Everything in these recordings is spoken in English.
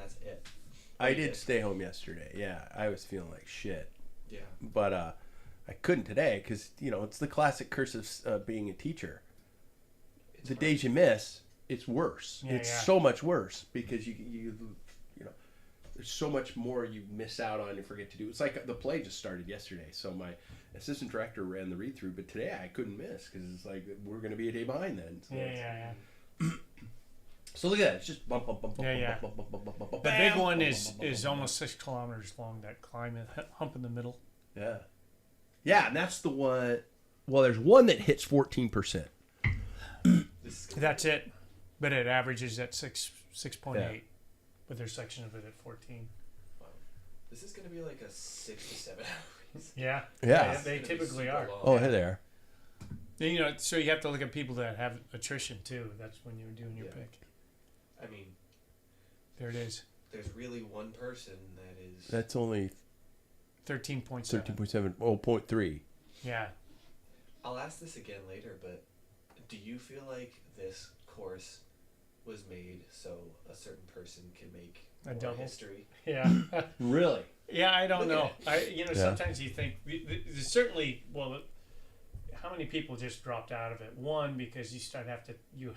that's it. I did stay home yesterday. Yeah, I was feeling like shit. Yeah. But I couldn't today because, it's the classic curse of being a teacher. The days you miss, it's worse. It's so much worse because you there's so much more you miss out on and forget to do. It's like the play just started yesterday, so my assistant director ran the read-through, but today I couldn't miss because it's like we're going to be a day behind then. So So look at that. It's just bump. The big one is almost 6 kilometers long, that climb hump in the middle. Yeah. Yeah, and that's the one. Well, there's one that hits 14%. That's it. But it averages at 6.8. But there's section of it at 14. Wow. This is going to be like a 6 to 7 hours. Yeah. They typically are. Long. Oh, hey there. So you have to look at people that have attrition too. That's when you're doing your pick. I mean, there it is. There's really one person that is. That's only 13.7. 13.7. Oh, 0.3. Yeah. I'll ask this again later, but do you feel like this course was made so a certain person can make a double history? Yeah. Really? Yeah, I don't know. Sometimes you think there's certainly how many people just dropped out of it? One, because you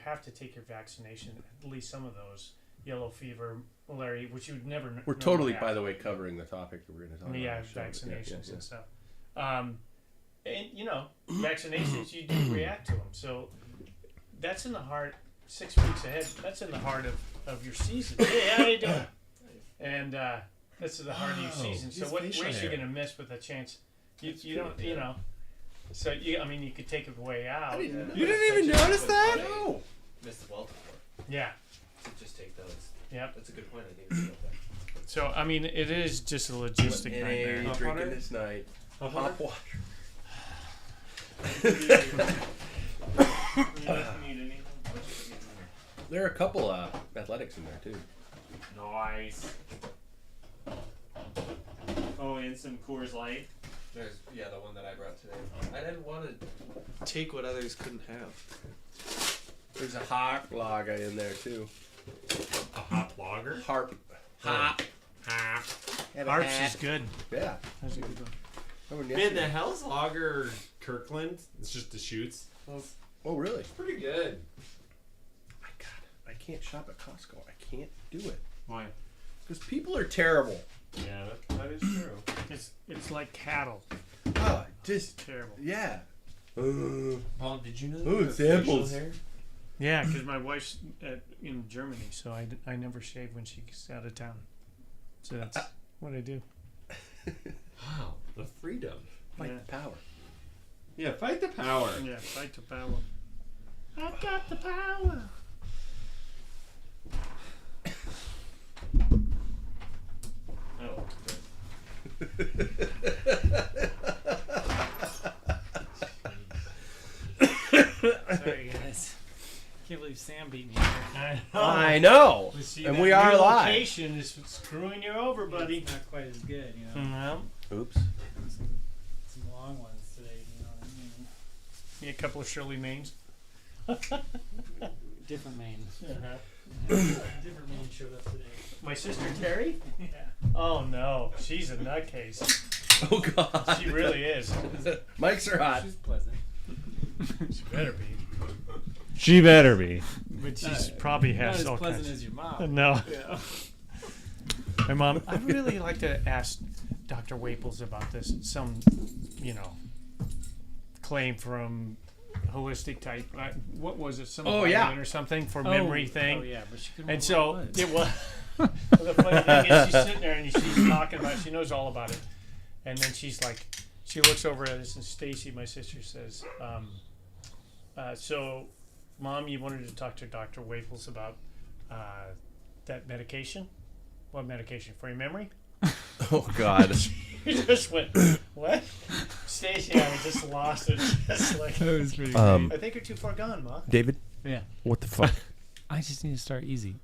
have to take your vaccination, at least some of those, yellow fever, malaria, which you would never. We're totally, by the way, covering the topic that we're going to talk about. Yeah, vaccinations and stuff. And vaccinations, you do react to them. So that's in the heart. 6 weeks ahead. That's in the heart of your season. Hey, how you doing? And that's in the heart of your season. So what race are you going to miss with a chance? You don't. So you could take it way out. You didn't even notice that? No. Missed the Welter for. Yeah. So just take those. Yep. That's a good point. I didn't even know that. So it is just a logistic nightmare. You're drinking this night. Hot water. There are a couple athletics in there too. Nice. Oh, and some Coors Light. There's the one that I brought today. I didn't want to take what others couldn't have. There's a hot lager in there too. A hot lager? Harp. Hop. Harps is good. Yeah. That's a good one. Man, the Hell's Lager Kirkland, it's just the shoots. Oh, really? It's pretty good. I can't shop at Costco. I can't do it. Why? Because people are terrible. Yeah, that is true. It's like cattle. Oh, just terrible. Yeah. Paul, did you know that? Ooh, samples. Hair? Yeah, because my wife's in Germany, so I never shave when she's out of town. So that's what I do. Wow, the freedom. Fight the power. Yeah, fight the power. Yeah, fight the power. I've got the power. Oh. Sorry, guys. Can't believe Sam beat me here. I know. And we are live. Location is screwing you over, buddy. It's not quite as good, you know. No. Oops. Some long ones today, you know what I mean? Yeah, a couple of Shirley Mains. Different Maine. Uh-huh. Different Maine showed up today. My sister Terry? Yeah. Oh no, she's a nutcase. Oh God. She really is. Mics are hot. She's pleasant. She better be. She better be. But she's probably Not has as all pleasant kinds. as your mom. No. Yeah. My mom. I'd really like to ask Dr. Waples about this. Some, claim from holistic type. What was it? Some vitamin or something for memory thing. Oh yeah, but she couldn't And remember so what it was. The funny thing is, she's sitting there and she's talking about it. She knows all about it. And then she's like, she looks over at us, and Stacy, my sister, says, so, Mom, you wanted to talk to Dr. Waples about that medication? What medication? For your memory? Oh God. You just went, what? Stacy, I just lost it. Just like, that was pretty I think you're too far gone, Ma. David. Yeah. What the fuck? I just need to start easy.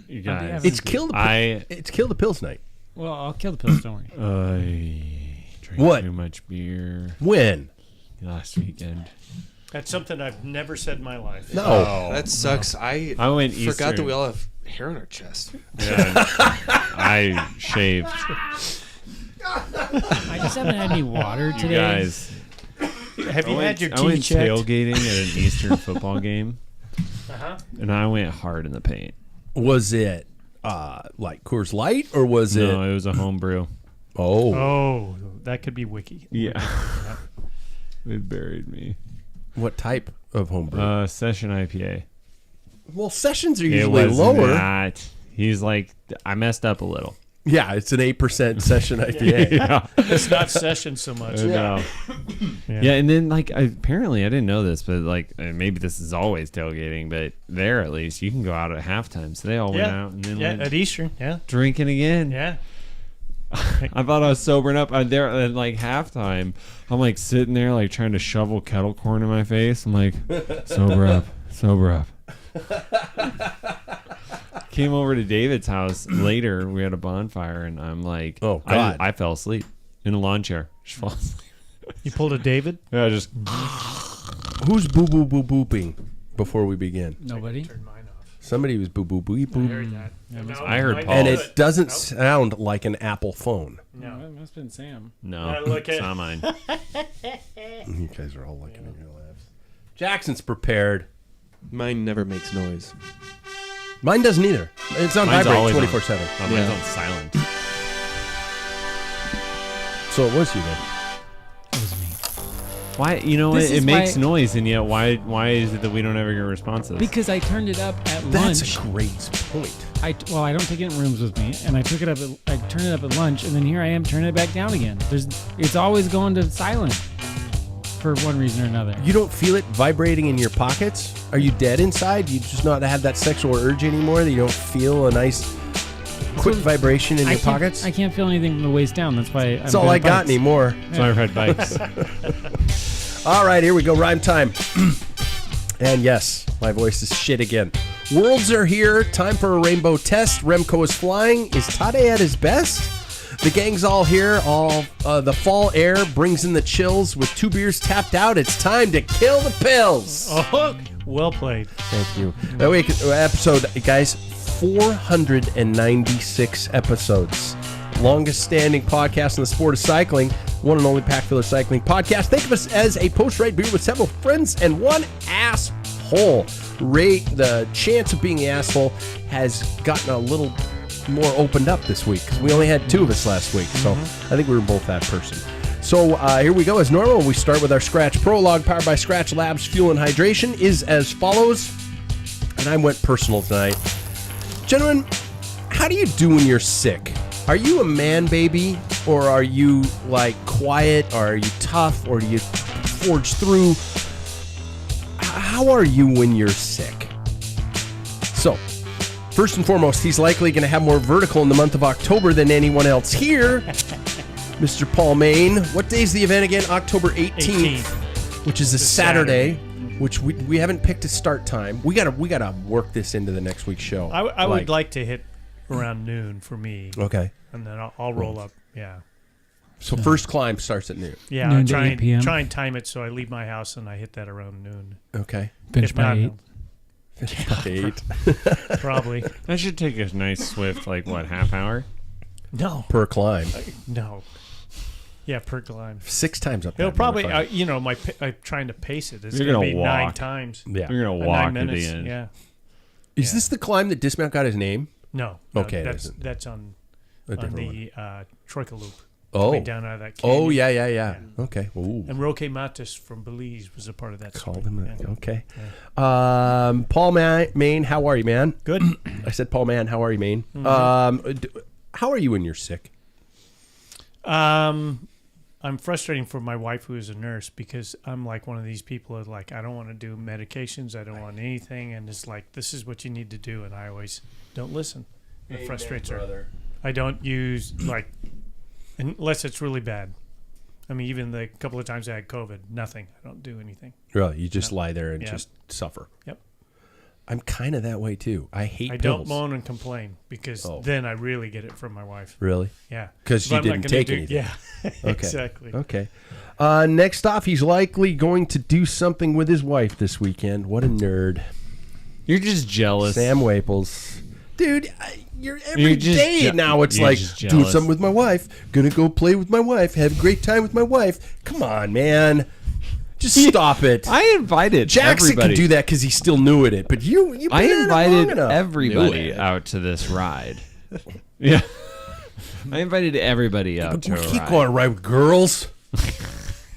You guys. It's kill the pills night. Well, I'll kill the pills, don't worry. I drank too much beer When? last weekend. That's something I've never said in my life. No. That sucks. I went forgot that Eastern. we all have hair on her chest. Yeah, I shaved. I just haven't had any water You today. guys. Have you had your I went teeth checked? tailgating at an Eastern football game, and I went hard in the paint. Was it like Coors Light or was No, it was a homebrew. Oh, Oh, that could be wiki. Yeah. It buried me. what type of homebrew? Session IPA. Well, sessions are It usually was lower. not. He's like, I messed up a little. Yeah, it's an 8% session IPA. Yeah. It's not session so much. No. Yeah, and then like apparently I didn't know this, but like maybe this is always tailgating, but there at least you can go out at halftime. So they all went out and then Yeah, went at Eastern. Yeah. drinking again. Yeah. I thought I was sobering up. There at like halftime, I'm like sitting there like trying to shovel kettle corn in my face. I'm like, sober up, sober up. Came over to David's house later. We had a bonfire, and I'm like, Oh, God. I fell asleep in a lawn chair. Just fall asleep. You pulled a David? Yeah, just Who's boo boo boo booping before we begin? Nobody. Turn mine off. Somebody was boo boo boo I boop. heard that. I heard Mine Paul. And did it doesn't Nope. sound like an Apple phone. No. It must have been Sam. no. Look It's at- not mine. You guys are all looking at your labs. Jackson's prepared. Mine never makes noise. Mine doesn't either. It's on Mine's vibrate always on. 24/7. Mine's Yeah. on silent. So it was you then. It was me. Why? You know, This it is makes why- noise, and yet why is it that we don't ever get responses? Because I turned it up at That's lunch. a great point. I don't take it in rooms with me, and I took it up. I turned it up at lunch, and then here I am turning it back down again. It's always going to silent for one reason or another. You don't feel it vibrating in your pockets? Are you dead inside? You just not have that sexual urge anymore? That you don't feel a nice, quick vibration in your pockets? I can't feel anything from the waist down. That's why. That's all I got anymore. So I ride bikes. All right, here we go. Rhyme time. And yes, my voice is shit again. Worlds are here. Time for a rainbow test. Remco is flying. Is Tade at his best? The gang's all here. All the fall air brings in the chills. With 2 beers tapped out, it's time to kill the pills. Oh, well played. Thank you. That week, episode, guys, 496 episodes. Longest standing podcast in the sport of cycling. One and only Packfiller Cycling Podcast. Think of us as a post-ride beer with several friends and one asshole. Ray, the chance of being the asshole has gotten a little more opened up this week because we only had 2 of us last week. So I think we were both that person. So here we go. As normal, we start with our Scratch Prologue powered by Scratch Labs. Fuel and hydration is as follows. And I went personal tonight. Gentlemen, how do you do when you're sick? Are you a man baby, or are you like quiet, or are you tough, or do you forge through? How are you when you're sick? So, first and foremost, he's likely going to have more vertical in the month of October than anyone else here. Mr. Paul Main. What day is the event again? October 18th, which is a Saturday. Which we haven't picked a start time. We gotta work this into the next week's show. I would like to hit around noon for me. Okay. And then I'll roll up. Yeah. So first climb starts at noon. Yeah. Noon I to try 8 p.m. try and time it so I leave my house and I hit that around noon. Okay. Finish If by not, 8. 8 probably. That should take a nice swift, like what, half hour? No. per climb. No. Yeah, per climb. 6 times up. He'll that probably, motherfucker. I'm trying to pace it. It's You're going to gonna be 9 walk. times. Yeah. You're gonna 9 walk to minutes. the end. Yeah. Is this the climb that Dismount got his name? No. Okay, it That's isn't. that's on A different one. the Troika Loop. Oh. Coming down out of that canyon. Oh yeah. Okay. Ooh. And Roque Matus from Belize was a part of that. Called story. him. Yeah. Okay. Paul Main, how are you, man? Good. I said Paul Mann, how are you, Main? How are you when you're sick? I'm frustrating for my wife who is a nurse because I'm like one of these people that like I don't want to do medications, I don't want anything, and it's like this is what you need to do, and I always don't listen. It frustrates her. I don't use like unless it's really bad. I mean, even the couple of times I had COVID, nothing. I don't do anything. Really, you just lie there and Yeah. just suffer. Yep. I'm kind of that way too. I hate I pills. don't moan and complain because then I really get it from my wife. Really? Yeah. 'Cause If you I'm not didn't gonna take do- anything. Yeah. Okay. Exactly. Okay. Next off, he's likely going to do something with his wife this weekend. What a nerd. You're just jealous. Sam Waples. Dude, you're every day now. It's like doing jealous. something with my wife. Gonna go play with my wife. Have a great time with my wife. Come on, man. Just stop it. I invited Jackson everybody. can do that because he's still new at it. But you I been at it long invited enough. everybody out to this ride. Yeah. I invited everybody out to a Keep ride. going to ride with girls.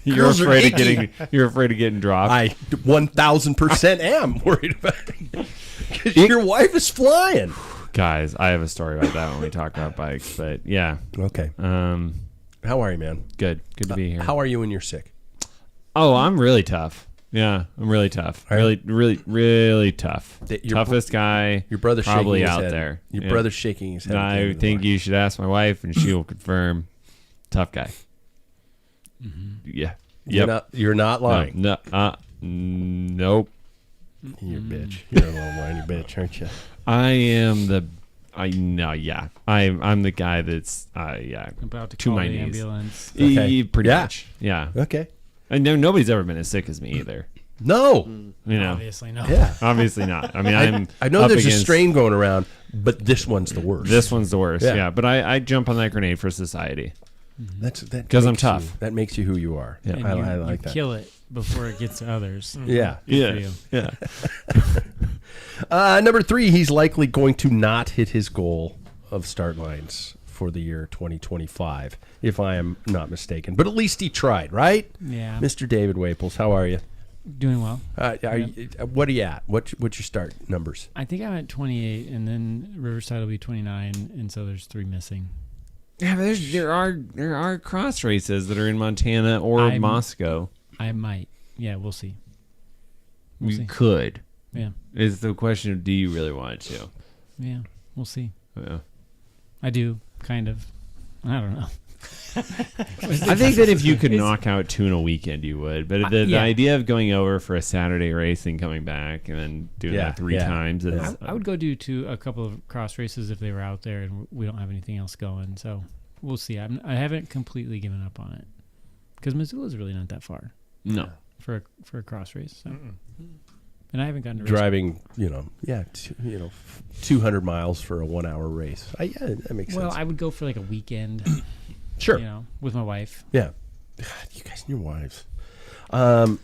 You're Girls are afraid of icky. you're afraid of getting dropped. I 1,000% am worried about it. Because your wife is flying. Guys, I have a story about that when we talk about bikes, but yeah. Okay. How are you, man? Good to be here. How are you when you're sick? Oh, I'm really tough. Yeah, I'm really tough. Really tough. Toughest guy. Your brother's probably shaking his out head. there. Your Yeah. brother's shaking his head. And I think you should ask my wife, and she will confirm. Tough guy. Yeah. You're not lying. Nope. You're a bitch. You're a little whiny bitch, aren't you? I'm the guy that's About to to call my the knees. ambulance. Okay. Pretty Yeah. much. Yeah. Okay. And nobody's ever been as sick as me either. No. You know. Obviously, no. Yeah. Obviously not. I mean, I know up there's a against- strain going around, but this one's the worst. This one's the worst. Yeah. Yeah. But I jump on that grenade for society. That 'Cause I'm makes tough. you- that makes you who you are. Yeah. And I you like that. kill it before it gets to others. Yeah. Good for you. Yeah. Number 3, he's likely going to not hit his goal of start lines for the year 2025, if I am not mistaken. But at least he tried, right? Yeah. Mr. David Waples, how are you? Doing well. What are you at? What's your start numbers? I think I'm at 28, and then Riverside will be 29, and so there's 3 missing. Yeah, but there are cross races that are in Montana or Moscow. I might. Yeah, we'll see. You see. could. Yeah. It's the question of do you really want to? Yeah, we'll see. Yeah. I do, kind of. I don't know. I think that if you could knock out 2 in a weekend, you would. But the idea of going over for a Saturday race and coming back and then doing that 3 times is. I would go do a couple of cross races if they were out there and we don't have anything else going. So we'll see. I haven't completely given up on it because Missoula's really not that far. No. For a cross race. So. And I haven't gotten to Driving, 200 miles for a 1-hour race. Yeah, that makes sense. Well, I would go for like a weekend. Sure. With my wife. Yeah. God, you guys and your wives. I'm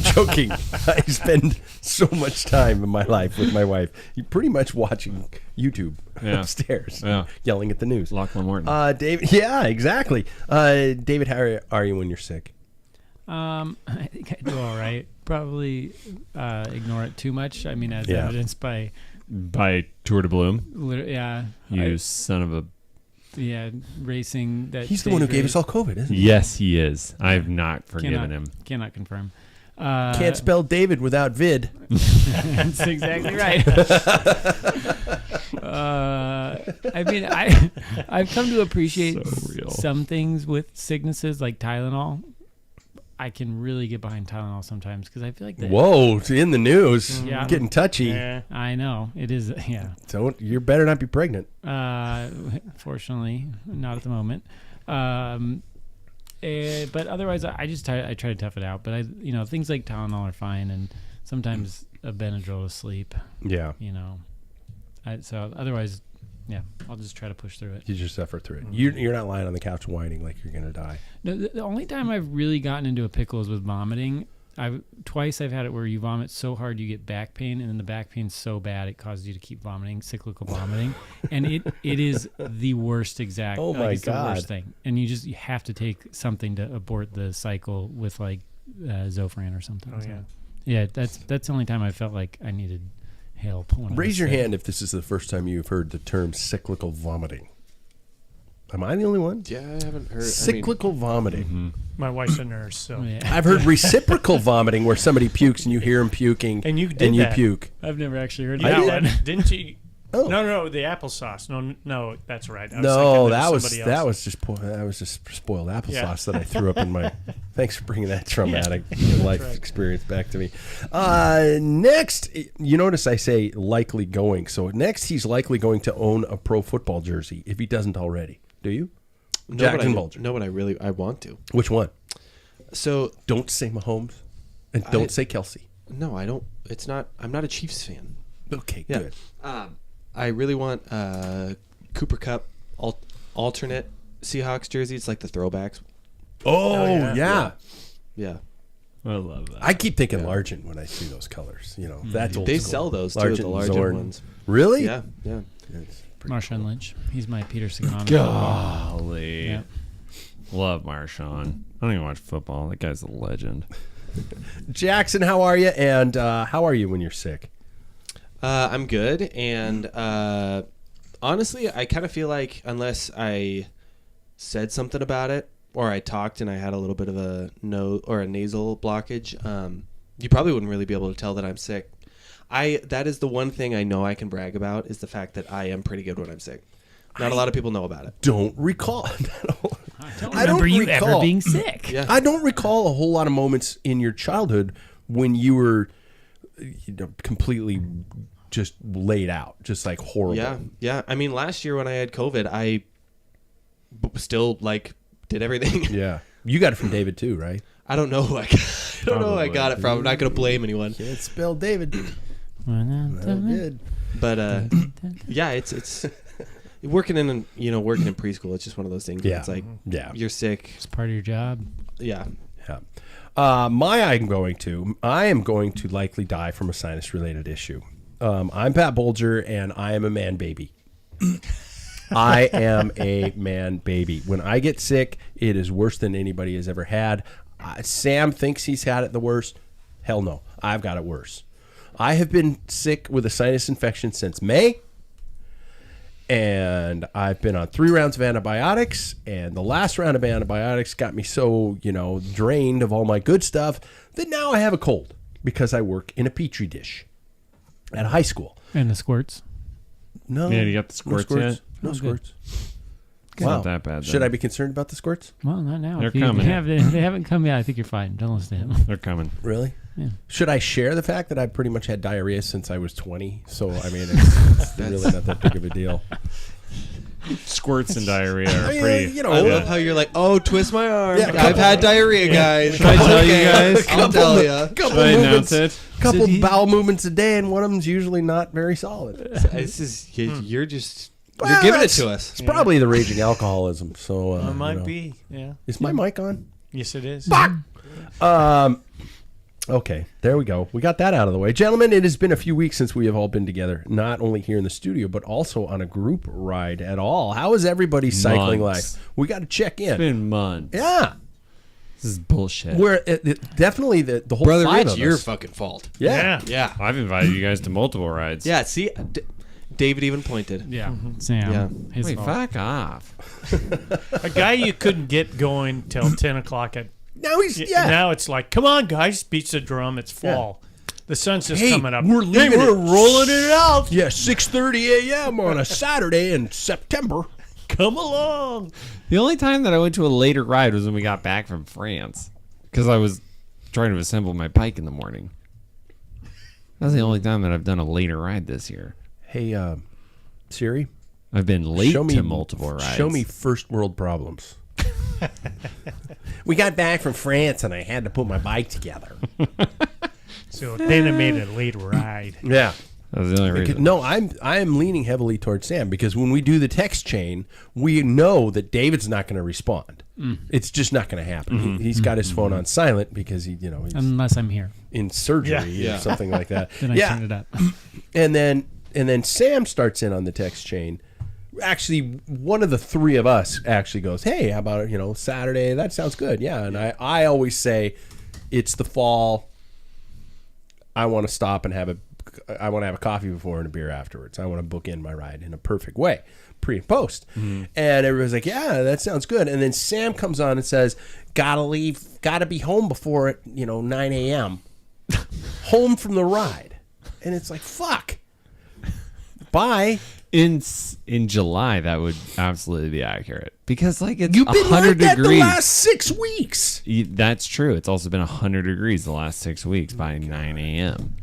joking. I spend so much time in my life with my wife. You're pretty much watching YouTube upstairs, yelling at the news. Lachlan Morton. David. Yeah, exactly. David, how are you when you're sick? I think I do all right. Probably ignore it too much. I mean, as evidenced by Tour de Bloom. Yeah. You son of a. Yeah, racing. He's the one who gave us all COVID, isn't he? Yes, he is. I've not forgiven him. Cannot confirm. Can't spell David without vid. That's exactly right. I mean, I've come to appreciate some things with sicknesses like Tylenol. I can really get behind Tylenol sometimes because I feel like that. Whoa, it's in the news. Yeah. Getting touchy. Yeah. I know. It is. Yeah. You better not be pregnant. Fortunately, not at the moment. But otherwise, I try to tough it out. But things like Tylenol are fine, and sometimes a Benadryl to sleep. Yeah. So otherwise, yeah, I'll just try to push through it. You just suffer through it. You're not lying on the couch whining like you're gonna die. No, the only time I've really gotten into a pickle is with vomiting. Twice I've had it where you vomit so hard you get back pain, and then the back pain's so bad it causes you to keep vomiting, cyclical vomiting, and it is the worst exact. Oh my it's God. the worst thing, and you have to take something to abort the cycle with like Zofran or something. Oh, so. yeah. Yeah, that's the only time I felt like I needed help. Raise your hand if this is the first time you've heard the term cyclical vomiting. Am I the only one? Yeah, I haven't heard. Cyclical vomiting. Mm-hmm. My wife's a nurse, so. Yeah. I've heard reciprocal vomiting where somebody pukes and you hear him puking And you did that. puke. I've never actually heard I that did. one. Didn't you? Oh. No, the applesauce. No, that's right. I was No, thinking that was somebody else. just spoiled applesauce Yeah. that I threw up in my. Thanks for bringing that traumatic life right. experience back to me. Next, you notice I say likely going. So next, he's likely going to own a pro football jersey if he doesn't already. Do you? Jackson Bulger. No, but I want to. Which one? So Don't say Mahomes, and don't say Kelsey. no, I don't. It's not. I'm not a Chiefs fan. Okay, Yeah. good. I really want Cooper Cup alternate Seahawks jersey. It's like the throwbacks. Oh, yeah. Yeah. I love that. I keep thinking Largent when I see those colors. You know, that's old They school. sell those too, Largent the and larger Zorn. ones. Really? Yeah, yeah. It's pretty Marshawn Lynch. He's my Peter Seguin. Golly. Yeah. Love Marshawn. I don't even watch football. That guy's a legend. Jackson, how are you? And how are you when you're sick? I'm good, and honestly, I kind of feel like unless I said something about it or I talked and I had a little bit of a nasal blockage, you probably wouldn't really be able to tell that I'm sick. That is the one thing I know I can brag about is the fact that I am pretty good when I'm sick. Not a lot of people know about it. Don't recall. I don't remember you ever being sick. Yeah. I don't recall a whole lot of moments in your childhood when you were completely just laid out, just like horrible. Yeah. I mean, last year when I had COVID, I still did everything. Yeah. You got it from David too, right? I don't know who I got it from. I'm not going to blame anyone. Can't spell David. Well, good. But yeah, it's working in preschool. It's just one of those things. Where Yeah. It's like you're sick. It's part of your job. Yeah. Yeah. I am going to likely die from a sinus related issue. I'm Pat Bolger and I am a man baby. I am a man baby. When I get sick, it is worse than anybody has ever had. Sam thinks he's had it the worst. Hell no. I've got it worse. I have been sick with a sinus infection since May. And I've been on 3 rounds of antibiotics, and the last round of antibiotics got me so, drained of all my good stuff that now I have a cold because I work in a petri dish at a high school. And the squirts. No. Yeah, you got the squirts yet? No Oh, squirts. It's not that bad. Should I be concerned about the squirts? Well, not now. They're If you coming. They haven't come yet. I think you're fine. Don't listen to him. They're coming. Really? Yeah. Should I share the fact that I've pretty much had diarrhea since I was 20? So, I mean, it's really not that big of a deal. Squirts and diarrhea are I mean, pretty. I love how you're like, oh, twist my arm. Yeah, I've had diarrhea, guys. Should I tell you guys? I'll tell you. Should I announce it? Couple bowel movements a day, and one of them's usually not very solid. This is you're just Well, you're giving it that's- to us. It's probably the raging alcoholism. So It might be. Yeah. Is my mic on? Yes, it is. Okay, there we go. We got that out of the way. Gentlemen, it has been a few weeks since we have all been together, not only here in the studio, but also on a group ride at all. How is everybody's cycling Months. life? We got to check in. It's been months. Yeah. This is bullshit. We're definitely the whole Brother five Rich, of your us. fucking fault. Yeah. Yeah. I've invited you guys to multiple rides. Yeah. See, David even pointed. Yeah. Sam. Yeah. His Wait, fault. fuck off. A guy you couldn't get going till 10 o'clock at. Now he's Now it's like, come on, guys, beats the drum. It's fall. The sun's just Hey, coming up. we're leaving we're it. rolling it out. Yeah, 6:30 a.m. on a Saturday in September. Come along. The only time that I went to a later ride was when we got back from France because I was trying to assemble my bike in the morning. That's the only time that I've done a later ride this year. Hey, Siri, I've been late show me to multiple rides. Show me first world problems. We got back from France and I had to put my bike together. So then I made a late ride. Yeah. That was the only reason. No, I am leaning heavily towards Sam because when we do the text chain, we know that David's not going to respond. It's just not going to happen. He's got his phone on silent because he's Unless I'm here. in surgery Yeah. or something like that. Then I turn it up. And then Sam starts in on the text chain. Actually, one of the three of us actually goes, "Hey, how about Saturday? That sounds good." Yeah, and I always say, "It's the fall. I want to stop and have a coffee before and a beer afterwards. I want to book in my ride in a perfect way, pre and post." And everybody's like, "Yeah, that sounds good." And then Sam comes on and says, "Gotta leave. Gotta be home before 9 a.m. Home from the ride." And it's like, fuck. Bye. In July, that would absolutely be accurate because it's You've been 100 like that degrees. the last 6 weeks. That's true. It's also been 100 degrees the last 6 weeks by 9 a.m.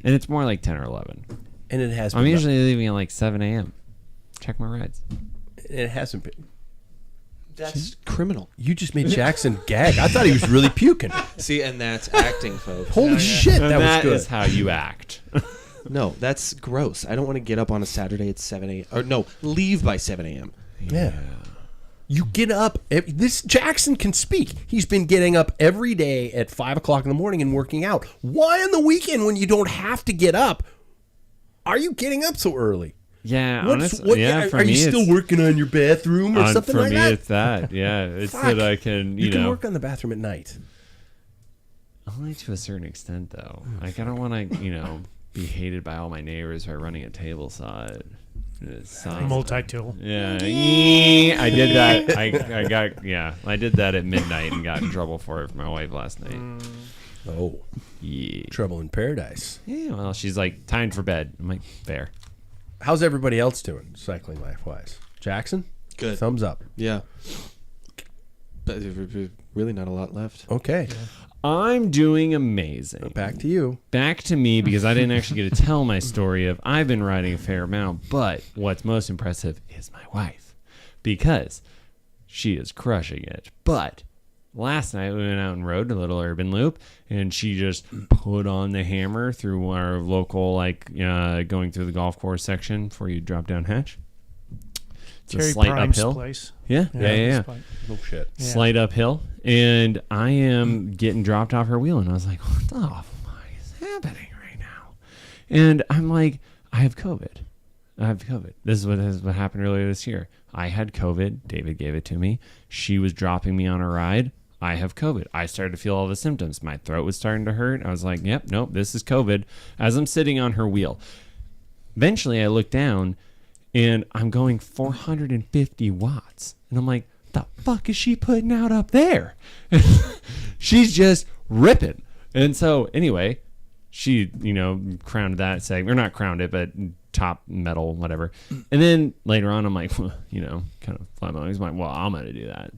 And it's more like 10 or 11. And it has been. I'm usually leaving at 7 a.m. Check my rides. It hasn't been. That's criminal. You just made Jackson gag. I thought he was really puking. See, and that's acting, folks. Holy shit, And that was that good. is how you act. No, that's gross. I don't want to get up on a Saturday at 7 a.m. Or no, leave by 7 a.m. Yeah. You get up. This Jackson can speak. He's been getting up every day at 5 o'clock in the morning and working out. Why on the weekend when you don't have to get up are you getting up so early? Yeah, For are me, you still working on your bathroom or something like that? For me, it's that. Yeah, it's that I can, you can work on the bathroom at night. Only to a certain extent, though. Like, I don't want to, be hated by all my neighbors by running a table side. Multi-tool. Yeah, I did that. I did that at midnight and got in trouble for it from my wife last night. Oh, yeah, trouble in paradise. Yeah, well, she's like, time for bed. I'm like, fair. How's everybody else doing, cycling life-wise? Jackson? Good. Thumbs up. Yeah. But really not a lot left. Okay. Yeah. I'm doing amazing. Back to you. Back to me, because I didn't actually get to tell my story of I've been riding a fair amount, but what's most impressive is my wife, because she is crushing it. But last night we went out and rode a little urban loop, and she just put on the hammer through our local, going through the golf course section before you drop down Hatch. It's a slight uphill. Place. Yeah. No shit. Yeah. Slight uphill, and I am getting dropped off her wheel, and I was like, what the fuck is happening right now? And I'm like, I have COVID. This is what happened earlier this year. I had COVID. David gave it to me. She was dropping me on a ride. I have COVID. I started to feel all the symptoms. My throat was starting to hurt. I was like, yep, nope, this is COVID, as I'm sitting on her wheel. Eventually, I look down, and I'm going 450 watts. And I'm like, the fuck is she putting out up there? She's just ripping. And so, anyway, she, crowned that segment. Or not crowned it, but top medal, whatever. And then later on, I'm like, kind of flat my legs. I'm like, well, I'm going to do that.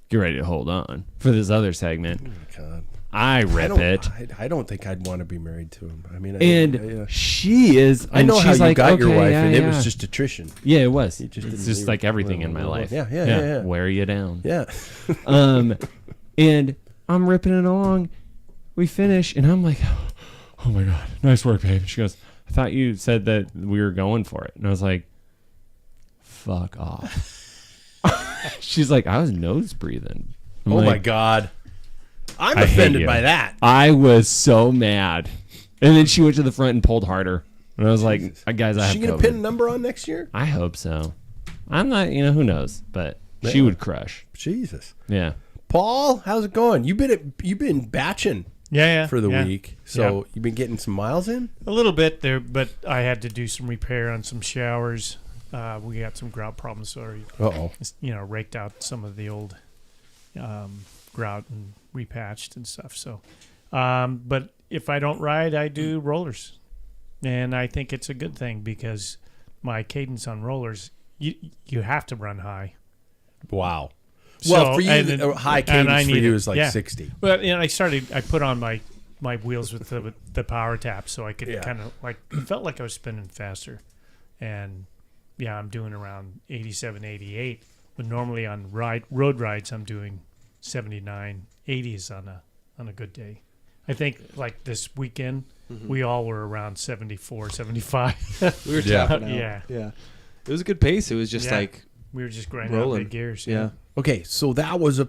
Get ready to hold on for this other segment. Oh, my God. I rip it. I don't think I'd want to be married to him. I mean, she is. I know how you got okay, your wife, yeah, and it yeah. was just attrition. Yeah, it was. It's just like everything in my life. Yeah. Wear you down. Yeah. And I'm ripping it along. We finish, and I'm like, oh my God, nice work, babe. She goes, I thought you said that we were going for it. And I was like, fuck off. She's like, I was nose breathing. Oh my God. I'm offended by that. I was so mad. And then she went to the front and pulled harder. And I was like, guys, I have Is she going to pin a number on next year? I hope so. I'm not, who knows, but she would crush. Jesus. Yeah. Paul, how's it going? You've been batching for the week. So you've been getting some miles in? A little bit there, but I had to do some repair on some showers. We got some grout problems, so raked out some of the old grout and repatched and stuff. So, but if I don't ride, I do rollers, and I think it's a good thing because my cadence on rollers, you have to run high. Wow. So, well, for you, high cadence for you is like 60. But I put on my wheels with the power tap, so I could kind of it felt like I was spinning faster, and I'm doing around 87, 88. But normally on road rides, I'm doing 79, 80s on a good day. I think like this weekend, we all were around 74, 75. We were tapping out. Yeah. It was a good pace. It was just like we were just grinding rolling. out the gears. Yeah. Okay, so that was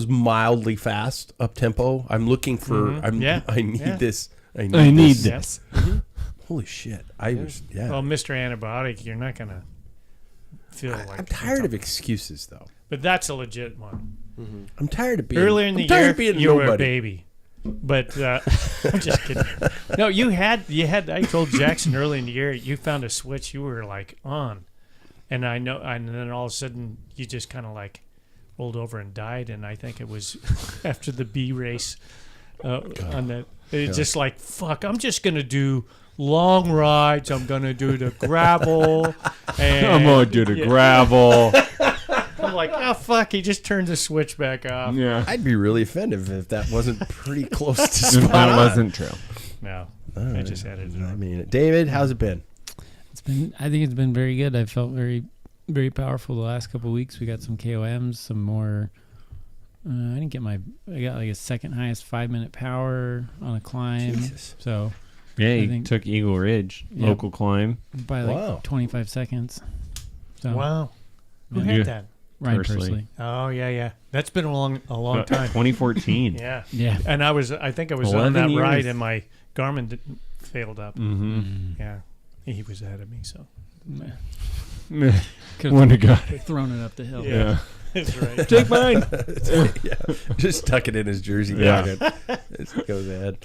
mildly fast up tempo. I'm looking for. I need this. I need this. Holy shit! Well, Mr. Antibiotic, you're not gonna feel like. I'm tired of excuses, though. But that's a legit one. Mm-hmm. I'm tired of being. Earlier in the year, you were a baby. But I'm just kidding. No, you had. I told Jackson early in the year, you found a switch. You were like on, and I know. And then all of a sudden, you just kind of like rolled over and died. And I think it was after the B race on that. It's just like fuck. I'm just gonna do long rides. I'm gonna do the gravel. And I'm gonna do the gravel. I'm like, oh fuck! He just turned the switch back off. Yeah, I'd be really offended if that wasn't pretty close to spot that on. wasn't true. No, I just added it. I mean, David, how's it been? I think it's been very good. I felt very, very powerful the last couple of weeks. We got some KOMs, some more. I got like a second highest 5-minute power on a climb. Jesus. So Yeah, I he think- took Eagle Ridge, Yeah. local climb. by like Wow. 25 seconds. So Wow. Who Yeah. had that? Ryan Personally. Persley. Oh yeah. That's been a long time. 2014. Yeah. Yeah. And I think I was 11 on that years. ride and my Garmin failed up. Mm-hmm. Yeah. He was ahead of me, so. Could Wonder God. have thrown it up the hill. Yeah. That's right. Take mine. Yeah. Just tuck it in his jersey Yeah. pocket. It goes ahead.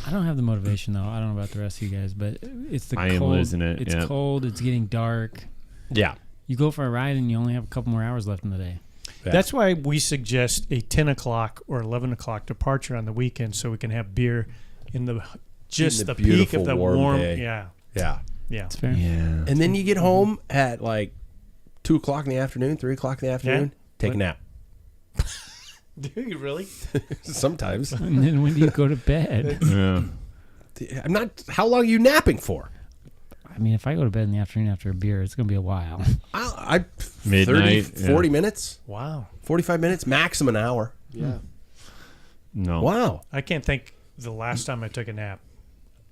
I don't have the motivation though. I don't know about the rest of you guys, but it's the I am cold. losing it, It's yeah. cold. It's getting dark. Yeah. You go for a ride and you only have a couple more hours left in the day. Yeah. That's why we suggest a 10 o'clock or 11 o'clock departure on the weekend so we can have beer in the just the the peak beautiful of the warm warm. day. Yeah. Yeah. Yeah. It's fair. Yeah. And then you get home at like 2 o'clock in the afternoon, 3 o'clock in the afternoon. Take a nap. Do you really? Sometimes. And then when do you go to bed? Yeah. I'm not. How long are you napping for? I mean, if I go to bed in the afternoon after a beer, it's going to be a while. I Midnight, 30, 40 minutes, Wow. 45 minutes, maximum an hour. Yeah. No. Wow. I can't think the last time I took a nap.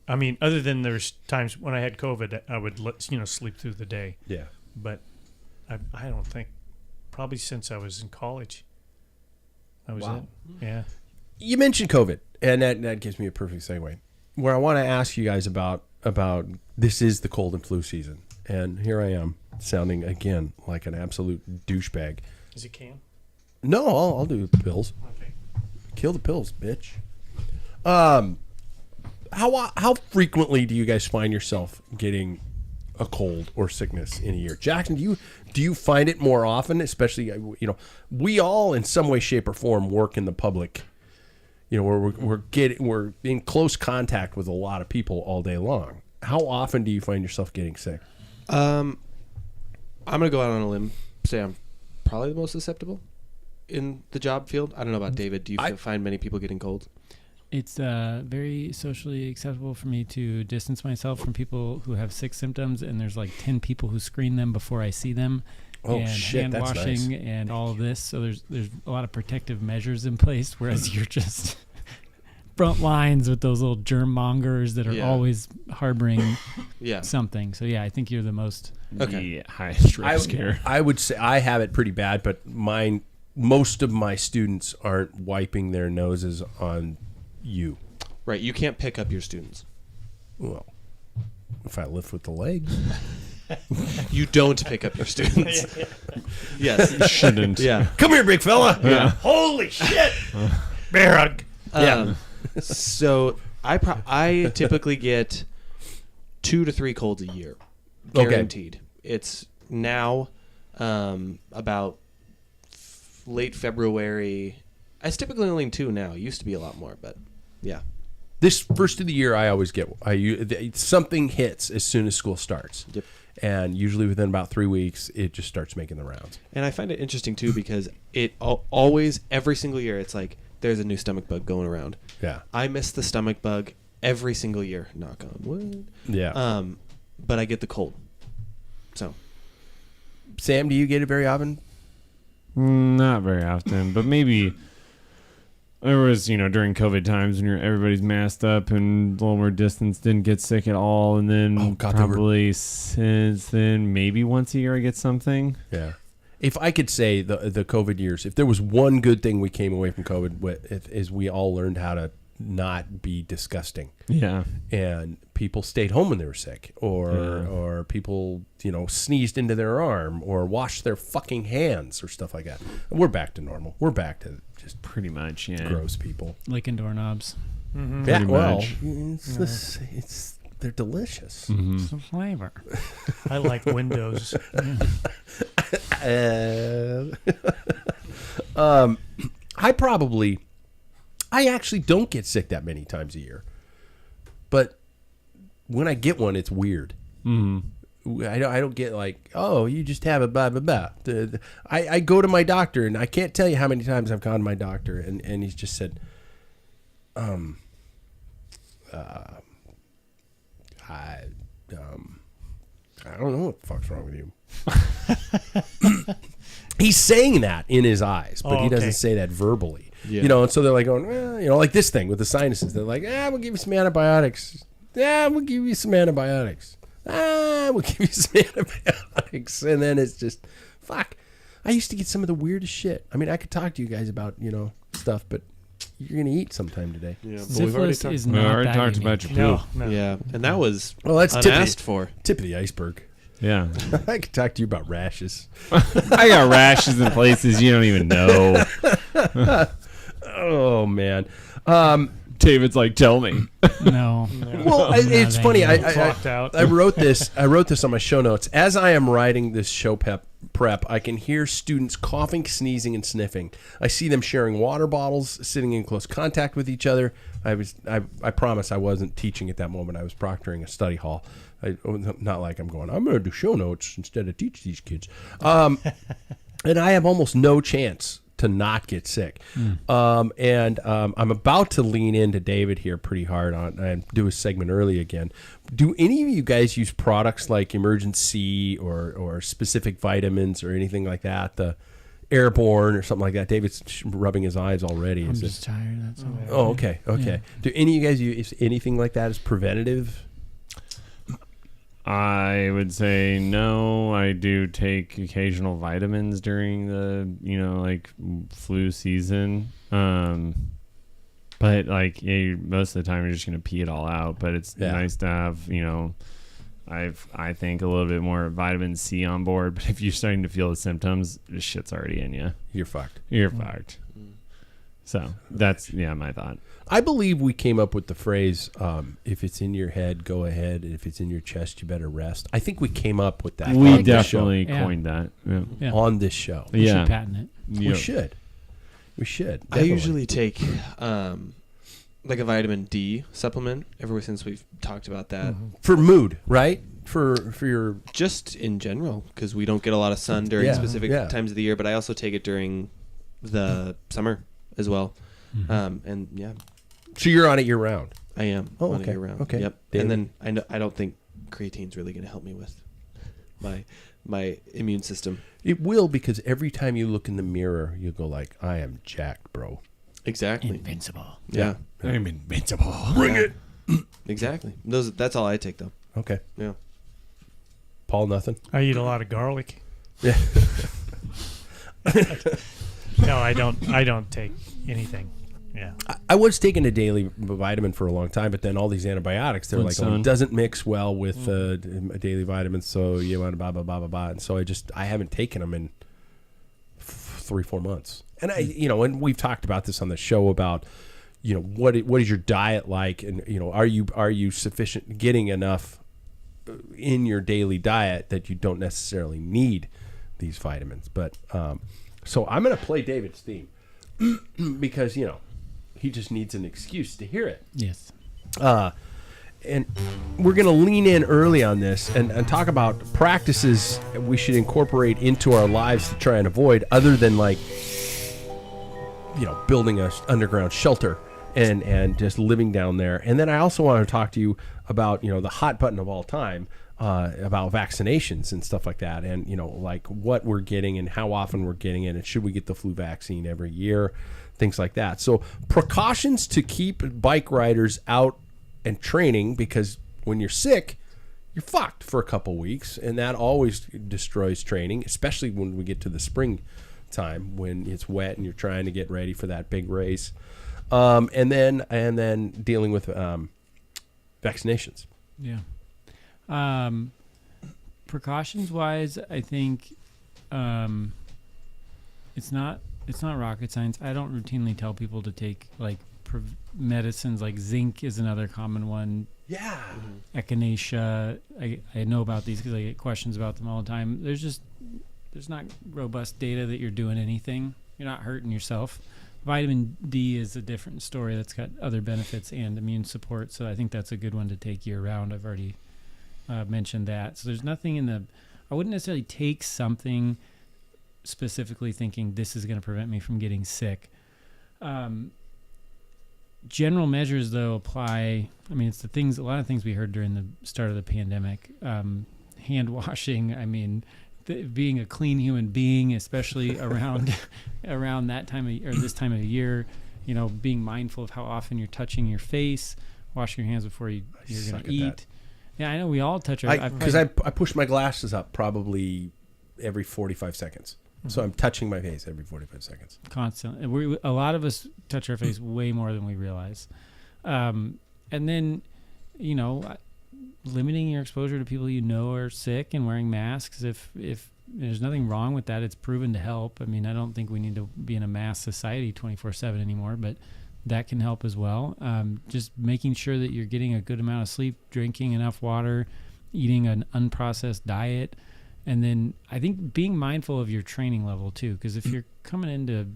I mean, other than there's times when I had COVID, I would sleep through the day. Yeah. But I don't think, probably since I was in college. That was Wow. it. Yeah. You mentioned COVID, and that gives me a perfect segue. Where I want to ask you guys about this is the cold and flu season, and here I am sounding again like an absolute douchebag. Is it can? No, I'll do the pills. Okay. Kill the pills, bitch. How frequently do you guys find yourself getting a cold or sickness in a year? Jackson, do you find it more often? Especially, we all in some way, shape, or form work in the public. Where we're in close contact with a lot of people all day long. How often do you find yourself getting sick? I'm gonna go out on a limb. Say I'm probably the most susceptible in the job field. I don't know about David. Do you find many people getting colds? It's very socially acceptable for me to distance myself from people who have sick symptoms, and there's like 10 people who screen them before I see them. Oh, and shit, hand that's washing nice. and all of this. So there's a lot of protective measures in place, whereas you're just front lines with those little germ mongers that are Yeah. always harboring Yeah. something. So yeah, I think you're the most. Okay. Yeah, highest risk here. I would say I have it pretty bad, but most of my students aren't wiping their noses on you. Right. You can't pick up your students. Well, if I lift with the legs. You don't pick up your students. Yes. Shouldn't. Yeah. Come here, big fella. Yeah. Holy shit! Bear hug. Yeah. So I typically get 2 to 3 colds a year, Okay. guaranteed. It's now about late February. It's typically only 2 now. It used to be a lot more, but yeah. This first of the year, I always get something hits as soon as school starts. Yep. And usually within about 3 weeks, it just starts making the rounds. And I find it interesting too because it always every single year it's like there's a new stomach bug going around. Yeah. I miss the stomach bug every single year. Knock on wood. Yeah. But I get the cold. So Sam, do you get it very often? Not very often, but maybe there was, during COVID times when everybody's masked up and a little more distance, didn't get sick at all, and then probably since then, maybe once a year I get something. Yeah. If I could say the COVID years, if there was one good thing we came away from COVID with, is we all learned how to not be disgusting. Yeah. And people stayed home when they were sick, or people, sneezed into their arm, or washed their fucking hands, or stuff like that. We're back to normal. We're back to just Pretty much, yeah. gross people. Licking doorknobs. Mm-hmm. Yeah, Pretty well, much. they're delicious. Mm-hmm. Some flavor. I like windows. I actually don't get sick that many times a year, but when I get one, it's weird. Mm-hmm. I don't get like, oh, you just have a blah, blah, blah. I go to my doctor, and I can't tell you how many times I've gone to my doctor, and he's just said, I don't know what the fuck's wrong with you. He's saying that in his eyes, but he doesn't say that verbally. Yeah. And so they're like going, well, like this thing with the sinuses. They're like, we'll give you some antibiotics. Yeah, we'll give you some antibiotics. We'll give you some antibiotics. And then it's just, fuck. I used to get some of the weirdest shit. I mean, I could talk to you guys about, stuff, but you're going to eat sometime today. Yeah, but Syphilis is We not already that talked unique. about your poop. No. yeah, and that was Well, that's unasked for. tip of the iceberg. Yeah. I could talk to you about rashes. I got rashes in places you don't even know. Oh, man. David's like, tell me. No. Well, it's thank funny. you. Clocked out. I wrote this on my show notes. As I am writing this show prep, I can hear students coughing, sneezing, and sniffing. I see them sharing water bottles, sitting in close contact with each other. I promise I wasn't teaching at that moment. I was proctoring a study hall. Not like I'm going to do show notes instead of teach these kids. And I have almost no chance to not get sick. And I'm about to lean into David here pretty hard and do a segment early again. Do any of you guys use products like Emergency or specific vitamins or anything like that? The Airborne or something like that? David's rubbing his eyes already. I'm just tired. That's all. Oh, okay. Yeah. Do any of you guys use anything like that as preventative? I would say no. I do take occasional vitamins during the, flu season. But most of the time you're just going to pee it all out. But it's nice to have, I think a little bit more vitamin C on board. But if you're starting to feel the symptoms, this shit's already in you. You're fucked. You're fucked. So that's, my thought. I believe we came up with the phrase, if it's in your head, go ahead. And if it's in your chest, you better rest. I think we came up with that. We on this definitely show. coined that. Yeah. Yeah. on this show. We Yeah. should patent it. We should. We should. I Definitely. usually take like a vitamin D supplement ever since we've talked about that. For mood, right? For your Just in general, because we don't get a lot of sun during Yeah. specific Yeah. times of the year, but I also take it during the summer as well. And yeah, so you're on it year round. I am Oh, on okay. it year round. Okay. Yep. David? And then I don't think creatine's really going to help me with my immune system. It will, because every time you look in the mirror, you go like, I am jacked, bro. Exactly. Invincible. Yeah. I'm invincible. Bring it. Exactly. That's all I take though. Okay. Yeah. Paul, nothing? I eat a lot of garlic. Yeah. No, I don't take anything. Yeah. I was taking a daily vitamin for a long time, but then all these antibiotics, they're Good like, oh, son. it doesn't mix well with a daily vitamin, so you want to blah, blah, blah, blah, blah. And so I haven't taken them in 3-4 months. And and we've talked about this on the show about, what is your diet like? And, are you sufficient, getting enough in your daily diet that you don't necessarily need these vitamins? But, so I'm going to play David's theme because, he just needs an excuse to hear it. Yes. And we're going to lean in early on this and talk about practices we should incorporate into our lives to try and avoid, other than building a underground shelter and just living down there. And then I also want to talk to you about, the hot button of all time, about vaccinations and stuff like that. And, what we're getting and how often we're getting it, and should we get the flu vaccine every year, things like that. So precautions to keep bike riders out and training, because when you're sick, you're fucked for a couple weeks, and that always destroys training, especially when we get to the spring time when it's wet and you're trying to get ready for that big race. And then dealing with vaccinations. Yeah. Precautions wise, I think it's not rocket science. I don't routinely tell people to take medicines like zinc is another common one. Yeah. Echinacea. I know about these because I get questions about them all the time. There's not robust data that you're doing anything. You're not hurting yourself. Vitamin D is a different story. That's got other benefits and immune support. So I think that's a good one to take year round. I've already mentioned that. So there's nothing I wouldn't necessarily take something specifically thinking this is going to prevent me from getting sick. General measures, though, apply. I mean, it's a lot of things we heard during the start of the pandemic. Hand washing. I mean, being a clean human being, especially around that time of, or this time of year, being mindful of how often you're touching your face washing your hands before you're suck going at to eat. that. Yeah, I know we all touch our... Because I push my glasses up probably every 45 seconds. So I'm touching my face every 45 seconds. Constantly. A lot of us touch our face way more than we realize. And then, limiting your exposure to people you know are sick and wearing masks. If there's nothing wrong with that, it's proven to help. I mean, I don't think we need to be in a mass society 24/7 anymore, but that can help as well. Just making sure that you're getting a good amount of sleep, drinking enough water, eating an unprocessed diet. And then I think being mindful of your training level too, because if you're coming into,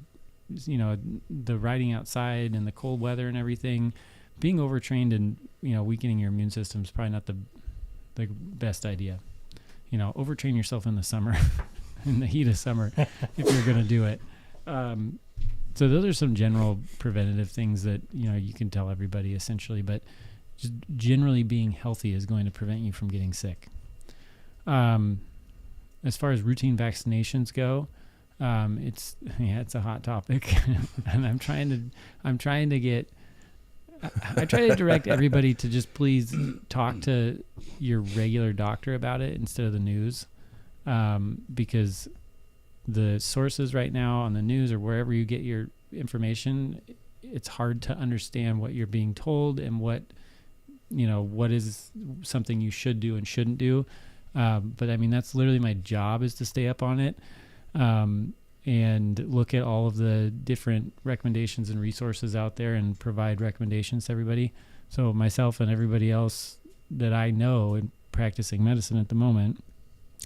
the riding outside and the cold weather and everything, being overtrained and, weakening your immune system is probably not the best idea. Overtrain yourself in the summer, in the heat of summer, if you're going to do it. So those are some general preventative things that, you can tell everybody essentially, but just generally being healthy is going to prevent you from getting sick. As far as routine vaccinations go, it's a hot topic, and I try to direct everybody to just please talk to your regular doctor about it instead of the news, because the sources right now on the news or wherever you get your information, it's hard to understand what you're being told and what is something you should do and shouldn't do. But I mean, that's literally my job, is to stay up on it, and look at all of the different recommendations and resources out there and provide recommendations to everybody. So myself and everybody else that I know in practicing medicine at the moment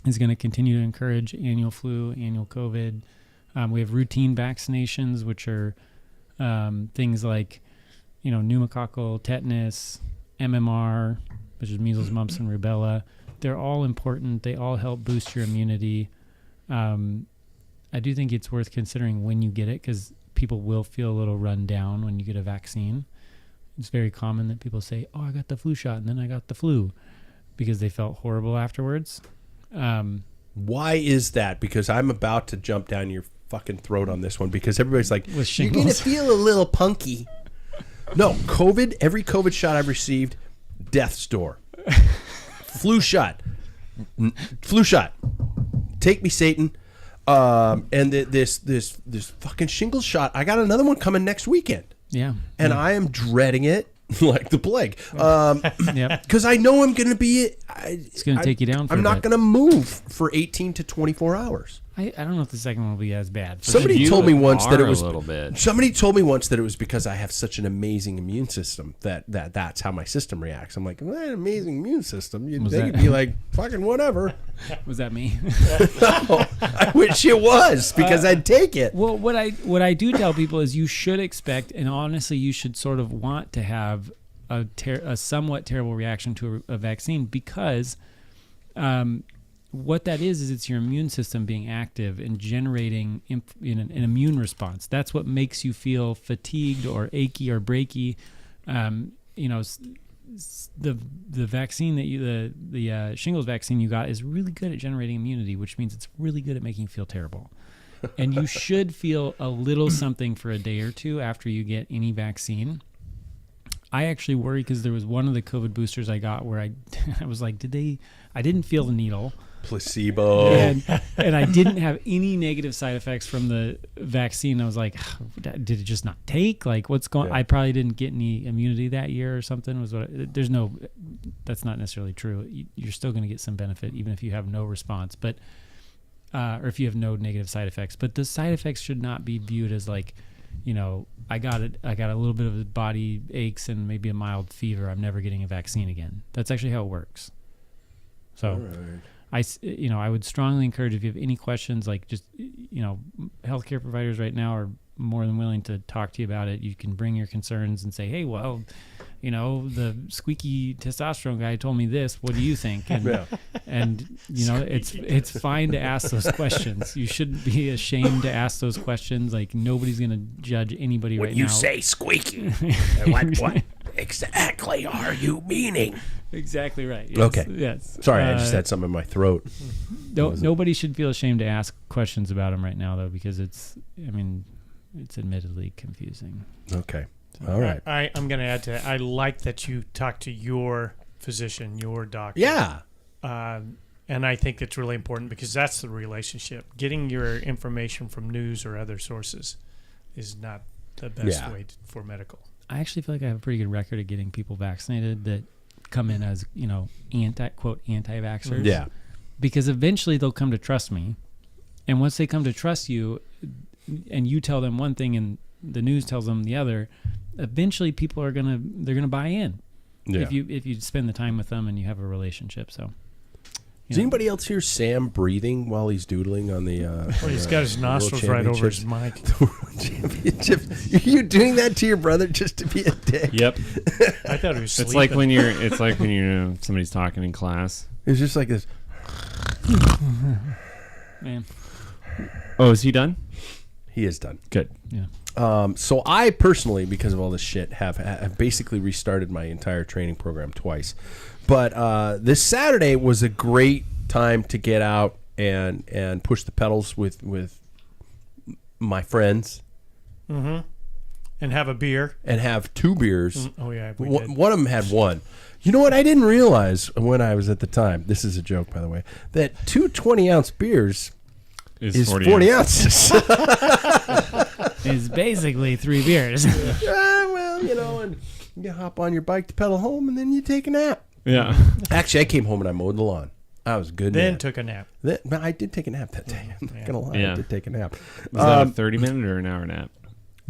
is going to continue to encourage annual flu, annual COVID. We have routine vaccinations, which are things like, pneumococcal, tetanus, MMR, which is measles, mumps, and rubella. They're all important. They all help boost your immunity. I do think it's worth considering when you get it, because people will feel a little run down when you get a vaccine. It's very common that people say, I got the flu shot and then I got the flu, because they felt horrible afterwards. Why is that? Because I'm about to jump down your fucking throat on this one, because everybody's like, with you're going to feel a little punky. No, every COVID shot I've received, death's door. Flu shot. Take me, Satan. And this fucking shingles shot. I got another one coming next weekend. Yeah. And I am dreading it like the plague. Because I know I'm going to be... It's going to take you down for I'm a not bit. going to move for 18 to 24 hours. I don't know if the second one will be as bad. Somebody told me once that it was a little bit. Somebody told me once that it was because I have such an amazing immune system that's how my system reacts. I'm like, an amazing immune system. You'd be like, fucking whatever. Was that me? No, I wish it was, because I'd take it. Well, what I do tell people is you should expect, and honestly, you should sort of want to have a somewhat terrible reaction to a vaccine, because what that is it's your immune system being active and generating an immune response. That's what makes you feel fatigued or achy or breaky. The vaccine that the shingles vaccine you got is really good at generating immunity, which means it's really good at making you feel terrible. And you should feel a little something for a day or two after you get any vaccine. I actually worry, because there was one of the COVID boosters I got where I was like, I didn't feel the needle. Placebo. And I didn't have any negative side effects from the vaccine. I was like, did it just not take? Like, what's going on? I probably didn't get any immunity that year or something. That's not necessarily true. You're still going to get some benefit, even if you have no response, but or if you have no negative side effects. But the side effects should not be viewed as like, I got a little bit of body aches and maybe a mild fever. I'm never getting a vaccine again. That's actually how it works. So I would strongly encourage, if you have any questions, like just, healthcare providers right now are more than willing to talk to you about it. You can bring your concerns and say, hey, well, the squeaky testosterone guy told me this. What do you think? And it's fine to ask those questions. You shouldn't be ashamed to ask those questions. Like, nobody's going to judge anybody right now. When you say squeaky, what exactly are you meaning? Exactly right. Yes. Okay. Yes. Sorry, I just had something in my throat. Nobody should feel ashamed to ask questions about them right now, though, because it's admittedly confusing. Okay. All right. I'm going to add to that. I like that you talk to your physician, your doctor. Yeah. And I think it's really important because that's the relationship. Getting your information from news or other sources is not the best way for medical. I actually feel like I have a pretty good record of getting people vaccinated that come in as, anti-vaxxers. Yeah. Because eventually they'll come to trust me. And once they come to trust you and you tell them one thing and the news tells them the other, eventually people are going to buy in. Yeah. If you spend the time with them and you have a relationship. So Does anybody else hear Sam breathing while he's doodling on the he's got his nostrils right over his mic. The World Championship. Are you doing that to your brother just to be a dick? Yep. I thought he was sleeping. It's like when somebody's talking in class. It's just like this. Man. Oh, is he done? He is done. Good. Yeah. So I personally, because of all this shit, have basically restarted my entire training program twice. But this Saturday was a great time to get out and push the pedals with my friends. Mm-hmm. And have a beer. And have 2 beers. Oh, yeah. One of them had 1. You know what? I didn't realize when I was at the time, this is a joke, by the way, that 2 20-ounce beers is 40 ounces. It's basically 3 beers. Well, and you hop on your bike to pedal home, and then you take a nap. Yeah. Actually, I came home and I mowed the lawn. I was good. Then took a nap. I did take a nap that day. I'm not gonna lie. Yeah. I did take a nap. Was that a 30-minute or an hour nap?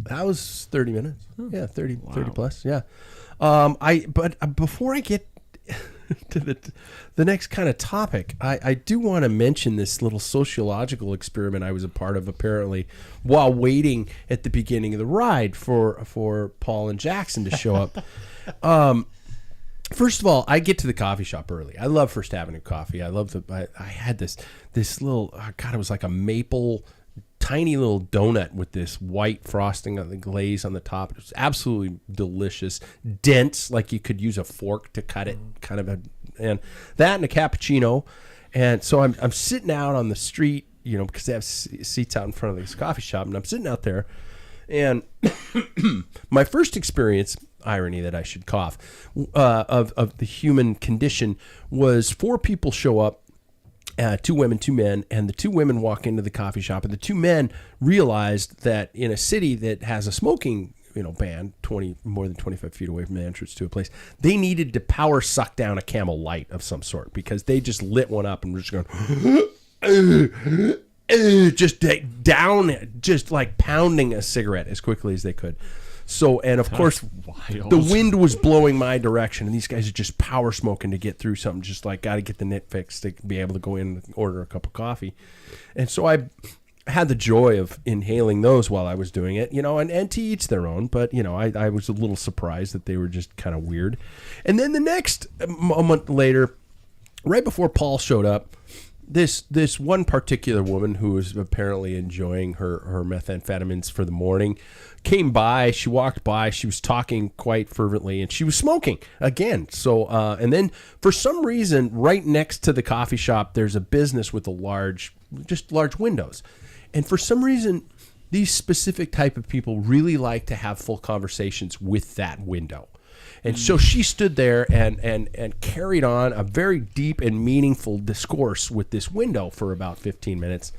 That was 30 minutes. Yeah, 30 plus. Yeah. But before I get to the next kind of topic, I do want to mention this little sociological experiment I was a part of, apparently, while waiting at the beginning of the ride for Paul and Jackson to show up. First of all, I get to the coffee shop early. I love First Avenue coffee. I love I had this little, it was like a maple, tiny little donut with this white frosting on the glaze on the top. It was absolutely delicious, dense, like you could use a fork to cut it, and that and a cappuccino. And so I'm sitting out on the street, because they have seats out in front of this coffee shop, and I'm sitting out there, and my first experience, irony that I should cough, of the human condition was 4 people show up, 2 women, 2 men, and the 2 women walk into the coffee shop, and the 2 men realized that in a city that has a smoking ban more than 25 feet away from the entrance to a place, they needed to power suck down a Camel Light of some sort, because they just lit one up and were just going just down, just like pounding a cigarette as quickly as they could. So, and of course, the wind was blowing my direction, and these guys are just power smoking to get through something, just like got to get the nit fixed to be able to go in and order a cup of coffee. And so I had the joy of inhaling those while I was doing it, and to each their own, but, I was a little surprised that they were just kind of weird. And then the next moment later, right before Paul showed up, this one particular woman who was apparently enjoying her methamphetamines for the morning came by. She walked by. She was talking quite fervently, and she was smoking again. So, and then for some reason, right next to the coffee shop, there's a business with large windows. And for some reason, these specific type of people really like to have full conversations with that window. And so she stood there and carried on a very deep and meaningful discourse with this window for about 15 minutes.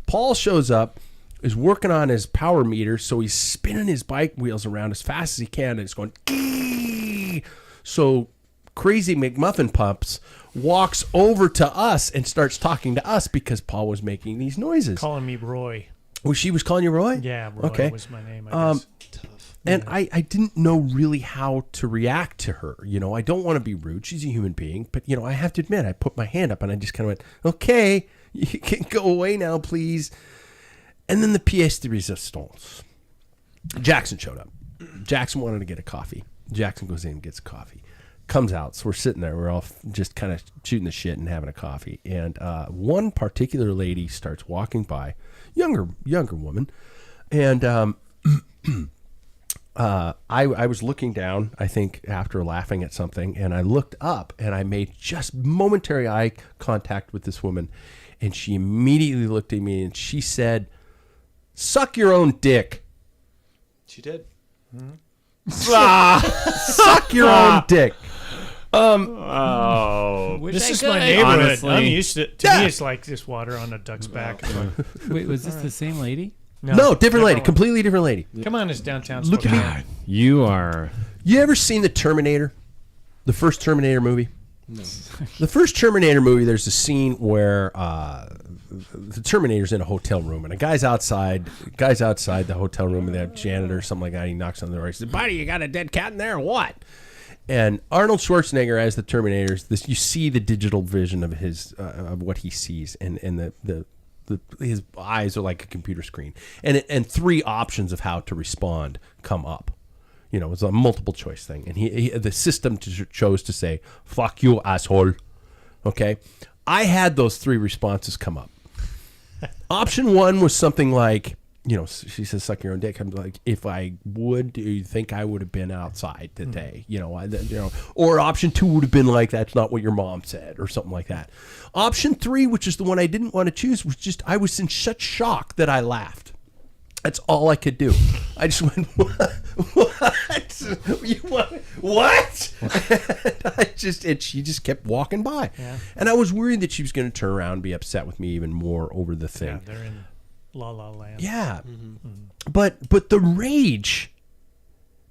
Paul shows up, is working on his power meter, so he's spinning his bike wheels around as fast as he can, and it's going, Gee! So Crazy McMuffin Pumps walks over to us and starts talking to us because Paul was making these noises. Calling me Roy. Well, she was calling you Roy? Yeah, Roy was my name, I guess. Tough. And I didn't know really how to react to her. I don't want to be rude. She's a human being. But, I have to admit, I put my hand up and I just kind of went, okay, you can go away now, please. And then the pièce de résistance. Jackson showed up. Jackson wanted to get a coffee. Jackson goes in and gets a coffee. Comes out. So we're sitting there. We're all just kind of shooting the shit and having a coffee. And one particular lady starts walking by, younger woman. And I was looking down, I think, after laughing at something, and I looked up, and I made just momentary eye contact with this woman, and she immediately looked at me, and she said, "Suck your own dick." She did. Suck your own dick. This is my neighborhood. Honestly. I'm used to it. To me, it's like just water on a duck's back. Wait, was this the same lady? No, different lady. one. Completely different lady. Come on, it's downtown. Look at me. Spokane. You are. You ever seen the Terminator? The first Terminator movie? No. The first Terminator movie, there's a scene where the Terminator's in a hotel room, and a guy's outside the hotel room, and the janitor or something like that, he knocks on the door. He says, "Buddy, you got a dead cat in there or what?" And Arnold Schwarzenegger as the Terminator, you see the digital vision of his of what he sees, and his eyes are like a computer screen, and three options of how to respond come up. You know, it's a multiple choice thing, and the system chose to say "fuck you, asshole." Okay, I had those three responses come up. Option one was something like, you know, she says, "Suck your own dick." I'm like, if I would, do you think I would have been outside today? You know, or option two would have been like, "That's not what your mom said," or something like that. Option three, which is the one I didn't want to choose, was just I was in such shock that I laughed. That's all I could do. I just went, "What? What?" And she just kept walking by, and I was worried that she was going to turn around and be upset with me even more over the thing. Yeah, they're in La La Land. Yeah, but the rage,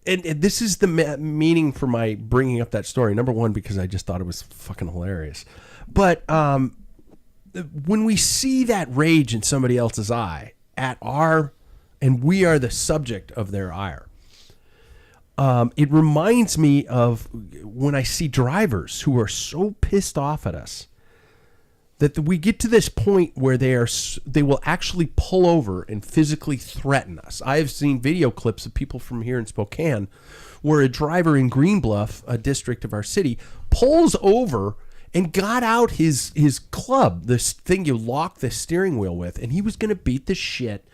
and this is the meaning for my bringing up that story. Number one, because I just thought it was fucking hilarious. But when we see that rage in somebody else's eye and we are the subject of their ire, it reminds me of when I see drivers who are so pissed off at us that we get to this point where they will actually pull over and physically threaten us. I have seen video clips of people from here in Spokane where a driver in Green Bluff, a district of our city, pulls over and got out his club, this thing you lock the steering wheel with, and he was going to beat the shit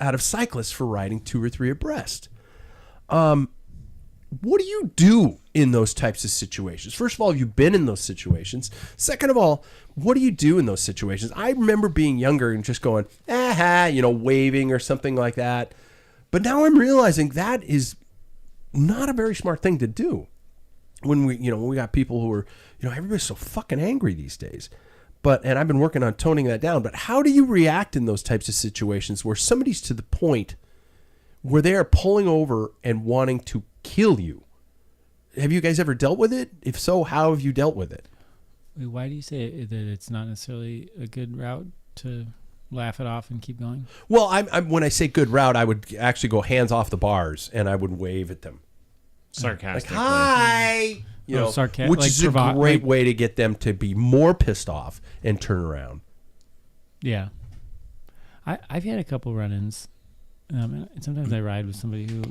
out of cyclists for riding 2 or 3 abreast. What do you do in those types of situations? First of all, have you been in those situations? Second of all, what do you do in those situations? I remember being younger and just going, waving or something like that. But now I'm realizing that is not a very smart thing to do. When we got people who are, everybody's so fucking angry these days. And I've been working on toning that down. But how do you react in those types of situations where somebody's to the point where they are pulling over and wanting to kill you? Have you guys ever dealt with it? If so, how have you dealt with it? Why do you say that it's not necessarily a good route to laugh it off and keep going? Well, when I say good route, I would actually go hands off the bars and I would wave at them. Sarcastically. Like, hi! Which is a great way to get them to be more pissed off and turn around. Yeah. I've had a couple run-ins. And sometimes I ride with somebody who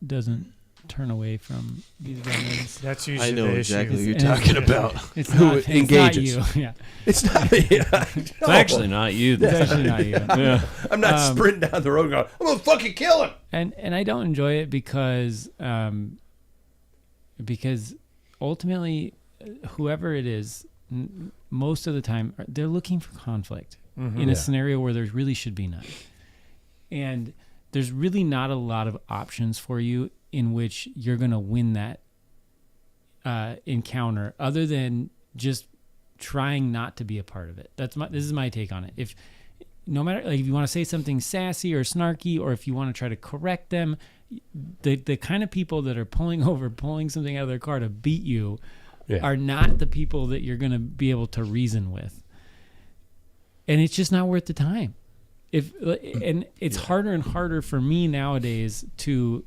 doesn't turn away from these run-ins. That's usually I know the exactly issue. what you're talking about. It's Who not, engages. It's not you. Yeah. It's not me. It's actually not you. It's actually not you. Yeah. I'm not sprinting down the road going, I'm going to fucking kill him. And I don't enjoy it because ultimately, whoever it is, most of the time, they're looking for conflict in a scenario where there really should be none. And there's really not a lot of options for you in which you're going to win that encounter other than just trying not to be a part of it. This is my take on it. If no matter, like, if you want to say something sassy or snarky, or if you want to try to correct them, the kind of people that are pulling something out of their car to beat you are not the people that you're going to be able to reason with. And it's just not worth the time. And it's harder and harder for me nowadays to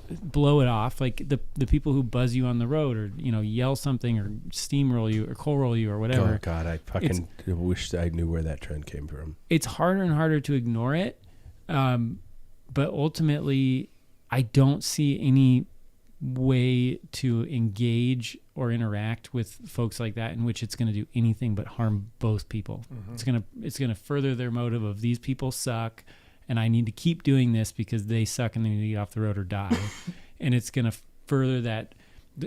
blow it off. Like the people who buzz you on the road, or yell something, or steamroll you, or coal roll you, or whatever. Oh God, I fucking wish I knew where that trend came from. It's harder and harder to ignore it, but ultimately, I don't see any way to engage or interact with folks like that in which it's going to do anything but harm both people. It's going to further their motive of, these people suck and I need to keep doing this because they suck and they need to get off the road or die. And it's going to further that.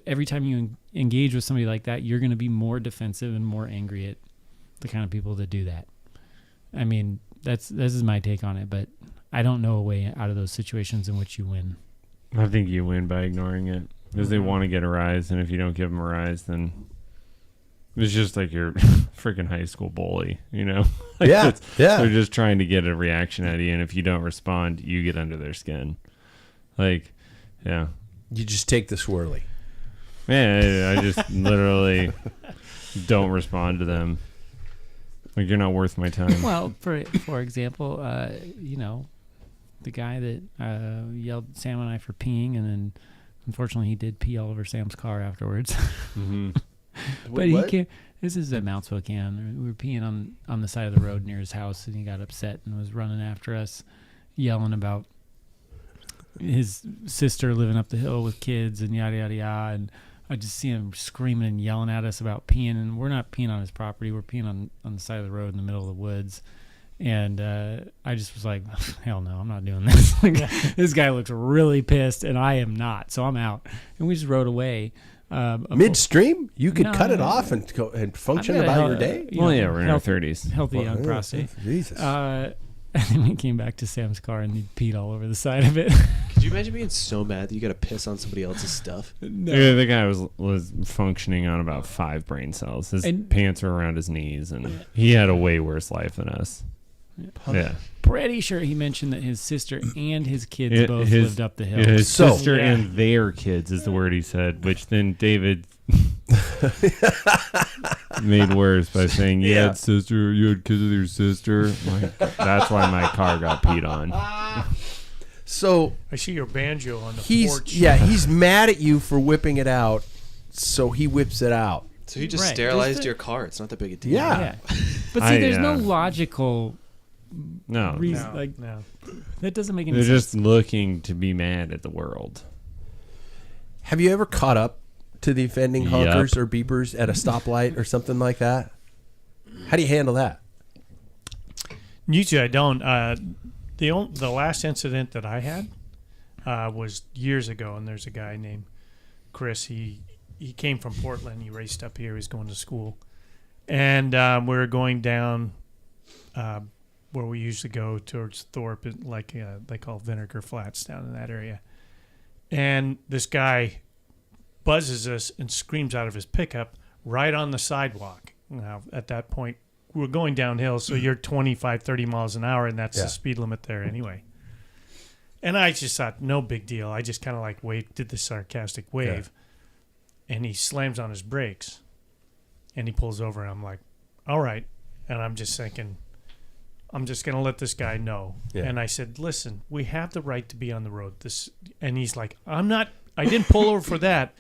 Every time you engage with somebody like that, you're going to be more defensive and more angry at the kind of people that do that. I mean, this is my take on it, but I don't know a way out of those situations in which you win. I think you win by ignoring it because they want to get a rise, and if you don't give them a rise, then it's just like you're freaking high school bully, you know? Like Yeah. They're just trying to get a reaction out of you, and if you don't respond, you get under their skin. Like, yeah. You just take the swirly. Man, I just literally don't respond to them. Like, you're not worth my time. Well, for example, the guy that yelled at Sam and I for peeing, and then unfortunately he did pee all over Sam's car afterwards. Mm-hmm. But he came. This is at Mount Spokane. We were peeing on the side of the road near his house, and he got upset and was running after us, yelling about his sister living up the hill with kids and yada yada yada. And I just see him screaming and yelling at us about peeing, and we're not peeing on his property. We're peeing on the side of the road in the middle of the woods. And I just was like, hell no, I'm not doing this. This guy looks really pissed, and I am not. So I'm out. And we just rode away. Midstream? You could No, cut it no. off and go and function I've got about a your day? Well, yeah, we're in our 30s. Healthy Well, young yeah, prostate. Jesus. And then we came back to Sam's car, and he peed all over the side of it. Could you imagine being so mad that you got to piss on somebody else's stuff? Yeah, the guy was functioning on about 5 brain cells. His pants were around his knees, and he had a way worse life than us. Yeah. Pretty sure he mentioned that his sister and his kids both lived up the hill. Yeah, his So- sister Yeah. and their kids is the word he said, which then David made worse by saying, you had kids with your sister. Like, that's why my car got peed on. So I see your banjo on the he's porch. he's mad at you for whipping it out, so he whips it out. So you just Right. sterilized Just the- your car. It's not that big a deal. Yeah. But see, I, there's no uh, logical No. reason. No, Like no. that doesn't make any They're sense. just looking to be mad at the world. Have you ever caught up to the offending Yup. honkers or beepers at a stoplight or something like that? How do you handle that? Usually I don't. The last incident that I had was years ago, and there's a guy named Chris. He came from Portland. He raced up here. He was going to school, and we were going down where we usually go towards Thorpe, like they call Vinegar Flats down in that area. And this guy buzzes us and screams out of his pickup right on the sidewalk. Now, at that point, we're going downhill, so you're 25, 30 miles an hour, and that's the speed limit there anyway. And I just thought, no big deal. I just kind of like did the sarcastic wave, and he slams on his brakes, and he pulls over, and I'm like, all right. And I'm just thinking, I'm just going to let this guy know. Yeah. And I said, listen, we have the right to be on the road. And he's like, I didn't pull over for that.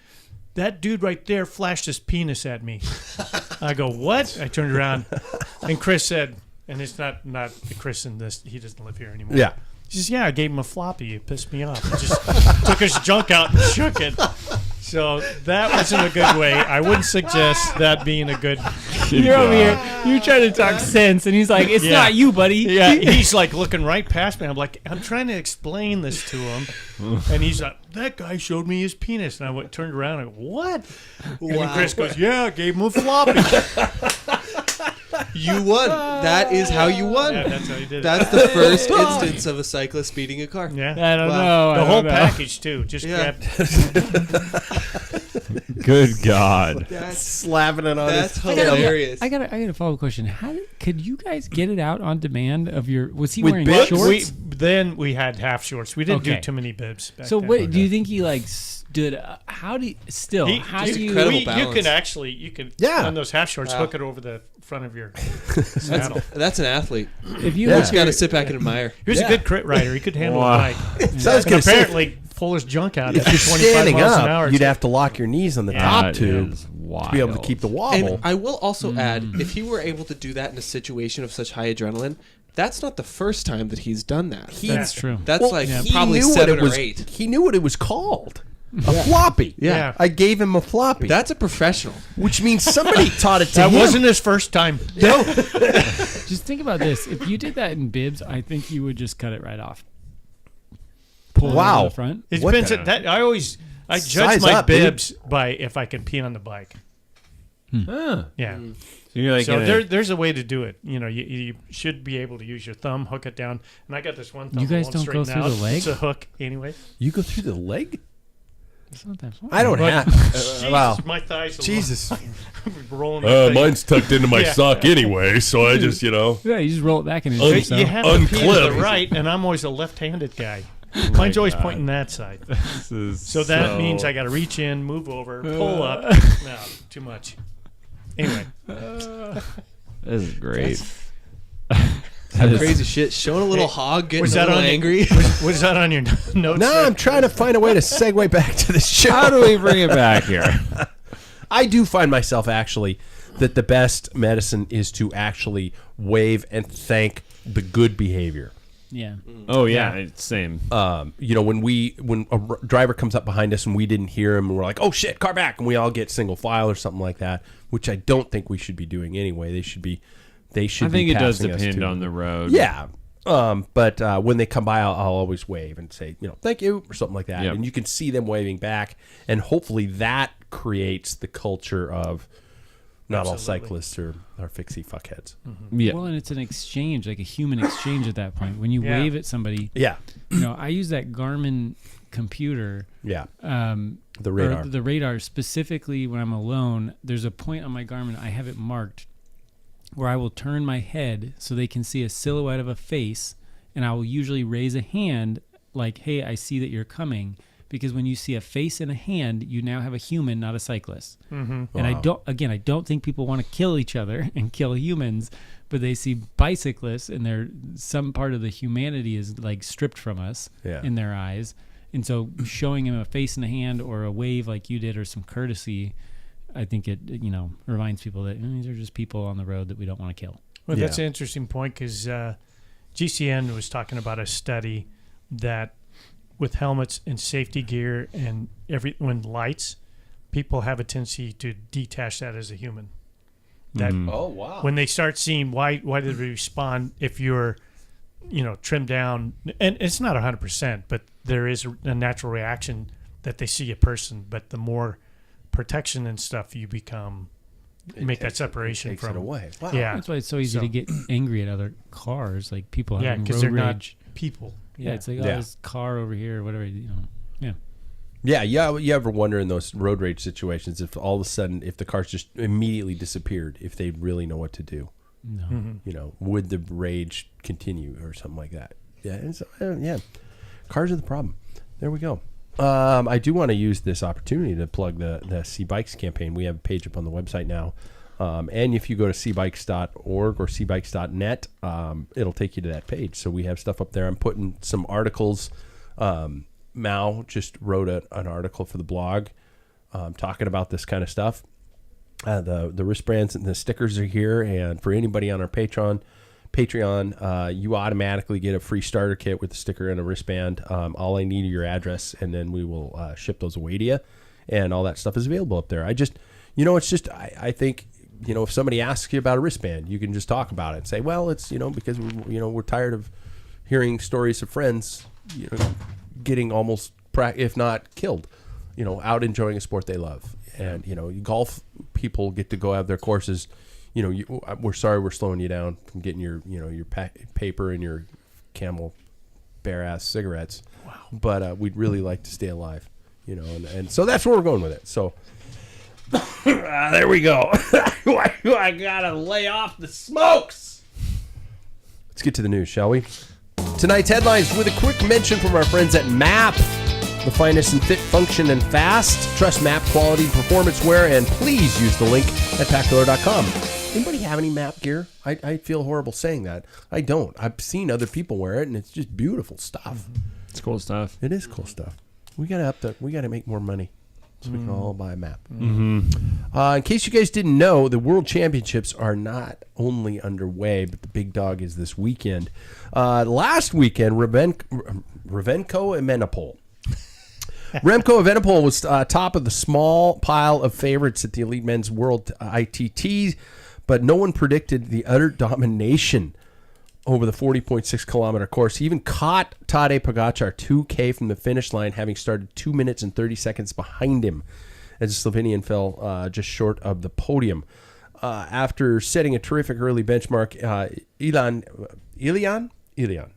That dude right there flashed his penis at me. I go, what? I turned around, and Chris said, and it's not Chris in this, he doesn't live here anymore. Yeah. He says, yeah, I gave him a floppy. It pissed me off. He just took his junk out and shook it. So that wasn't a good way. I wouldn't suggest that being a good. You're over here. You're trying to talk sense, and he's like, "It's Yeah. not you, buddy." Yeah, he's like looking right past me. I'm like, I'm trying to explain this to him, and he's like, that guy showed me his penis, and I turned around and I go, what? And then Chris goes, yeah, I gave him a floppy. You won. That is how you won. Yeah, that's how he did it. That's the first instance of a cyclist speeding a car. Yeah, I don't Wow. know. the I whole don't know. package too. Just Yeah. grabbed. Good God. That's Slapping it on that's his hilarious. I got a follow-up question. Could you guys get it out on demand of your? Was he With wearing bibs? shorts? Then we had half shorts. We didn't do Okay. too many bibs. Back So then. what do you think he like stood? How do you still? He- how you- do you? incredible you balance. can actually on those half shorts Wow. hook it over the front of your saddle. That's an athlete. If you Yeah. look Just got to at- sit back and admire. He was a good crit rider. He could handle Wow. the bike. So I was And gonna say, apparently pull his junk out if at you're 25 standing miles an up, hour. you'd have to lock your knees on the top That tube is to be able to wild. keep the wobble. And I will also add, if he were able to do that in a situation of such high adrenaline, that's not the first time that he's done that. That's true. That's like he probably knew what 7 it was, or 8. He knew what it was called. A floppy. Yeah. I gave him a floppy. That's a professional. which means somebody taught it to That him. wasn't his first time. No. Just think about this. If you did that in bibs, I think you would just cut it right off. Pull it Wow. to the front. It What depends. the- That I judge Size my up, dude. bibs by if I can pee on the bike. Huh. Yeah. you're like there's a way to do it. You should be able to use your thumb, hook it down. And I got this one thumb. You guys don't go through the leg? It's a hook anyway. You go through the leg? It's not that fun. I don't have. Jesus, Wow. my thighs are Jesus. rolling. Mine's tucked into my sock anyway, so I just, Yeah, you just roll it back and You have to pee to the right, and I'm always a left-handed guy. Mine's always pointing that side. So that means I got to reach in, move over, pull up. No, too much. Anyway. This is great. Crazy shit. Showing a little hog, getting a little angry. Was that on your notes? No, I'm trying to find a way to segue back to the show. How do we bring it back here? I do find myself actually that the best medicine is to actually wave and thank the good behavior. Yeah. Oh yeah, it's same. When a driver comes up behind us and we didn't hear him and we're like, oh shit, car back, and we all get single file or something like that, which I don't think we should be doing anyway. They should be. I think it does depend on the road. Yeah. But when they come by, I'll always wave and say, thank you or something like that. Yep. And you can see them waving back. And hopefully that creates the culture of not all cyclists are fixie fuckheads. Mm-hmm. Yeah. Well, and it's an exchange, like a human exchange at that point. When you wave at somebody, I use that Garmin computer. Yeah. The radar. The radar specifically when I'm alone. There's a point on my Garmin, I have it marked, where I will turn my head so they can see a silhouette of a face, and I will usually raise a hand like, hey, I see that you're coming, because when you see a face and a hand, you now have a human, not a cyclist. Mm-hmm. And I don't think people want to kill each other and kill humans, but they see bicyclists and some part of the humanity is like stripped from us in their eyes. And so showing them a face and a hand or a wave like you did or some courtesy, I think it reminds people that these are just people on the road that we don't want to kill. Well, that's an interesting point because GCN was talking about a study that with helmets and safety gear and when lights, people have a tendency to detach that as a human. That oh wow! When they start seeing why did they respond if you're trimmed down, and it's not 100%, but there is a natural reaction that they see a person, but the more protection and stuff you become, make that separation takes from it away. Wow. Yeah, that's why it's so easy to get angry at other cars, like people having because road they're rage. not people. Yeah, it's like this car over here or whatever. Yeah. You ever wonder in those road rage situations if all of a sudden if the cars just immediately disappeared, if they really know what to do? No. Mm-hmm. Would the rage continue or something like that? Yeah. Cars are the problem. There we go. I do want to use this opportunity to plug the Sea Bikes campaign. We have a page up on the website now. And if you go to seabikes.org or seabikes.net, it'll take you to that page. So we have stuff up there. I'm putting some articles. Mao just wrote an article for the blog talking about this kind of stuff. The wristbands and the stickers are here. And for anybody on our Patreon, you automatically get a free starter kit with a sticker and a wristband. All I need are your address, and then we will ship those away to you. And all that stuff is available up there. I just, I think, if somebody asks you about a wristband, you can just talk about it and say, well, it's, because, we're tired of hearing stories of friends, getting almost, if not killed, out enjoying a sport they love. And, golf people get to go have their courses. We're sorry we're slowing you down from getting your paper and your Camel bare ass cigarettes. Wow. But we'd really like to stay alive, and so that's where we're going with it. So there we go. I gotta lay off the smokes. Let's get to the news, shall we? Tonight's headlines with a quick mention from our friends at MAP. The finest in fit, function, and fast. Trust MAP quality performance wear, and please use the link at packfiller.com. Anybody have any MAP gear? I feel horrible saying that. I don't. I've seen other people wear it, and it's just beautiful stuff. It's cool stuff. It is cool stuff. We gotta make more money so we can all buy a MAP. Mm-hmm. In case you guys didn't know, the World Championships are not only underway, but the big dog is this weekend. Last weekend, Remco Evenepoel. Remco Evenepoel was top of the small pile of favorites at the Elite Men's World ITT, but no one predicted the utter domination over the 40.6 kilometer course. He even caught Tadej Pogacar 2K from the finish line, having started 2 minutes and 30 seconds behind him, as the Slovenian fell just short of the podium. after setting a terrific early benchmark, Elian,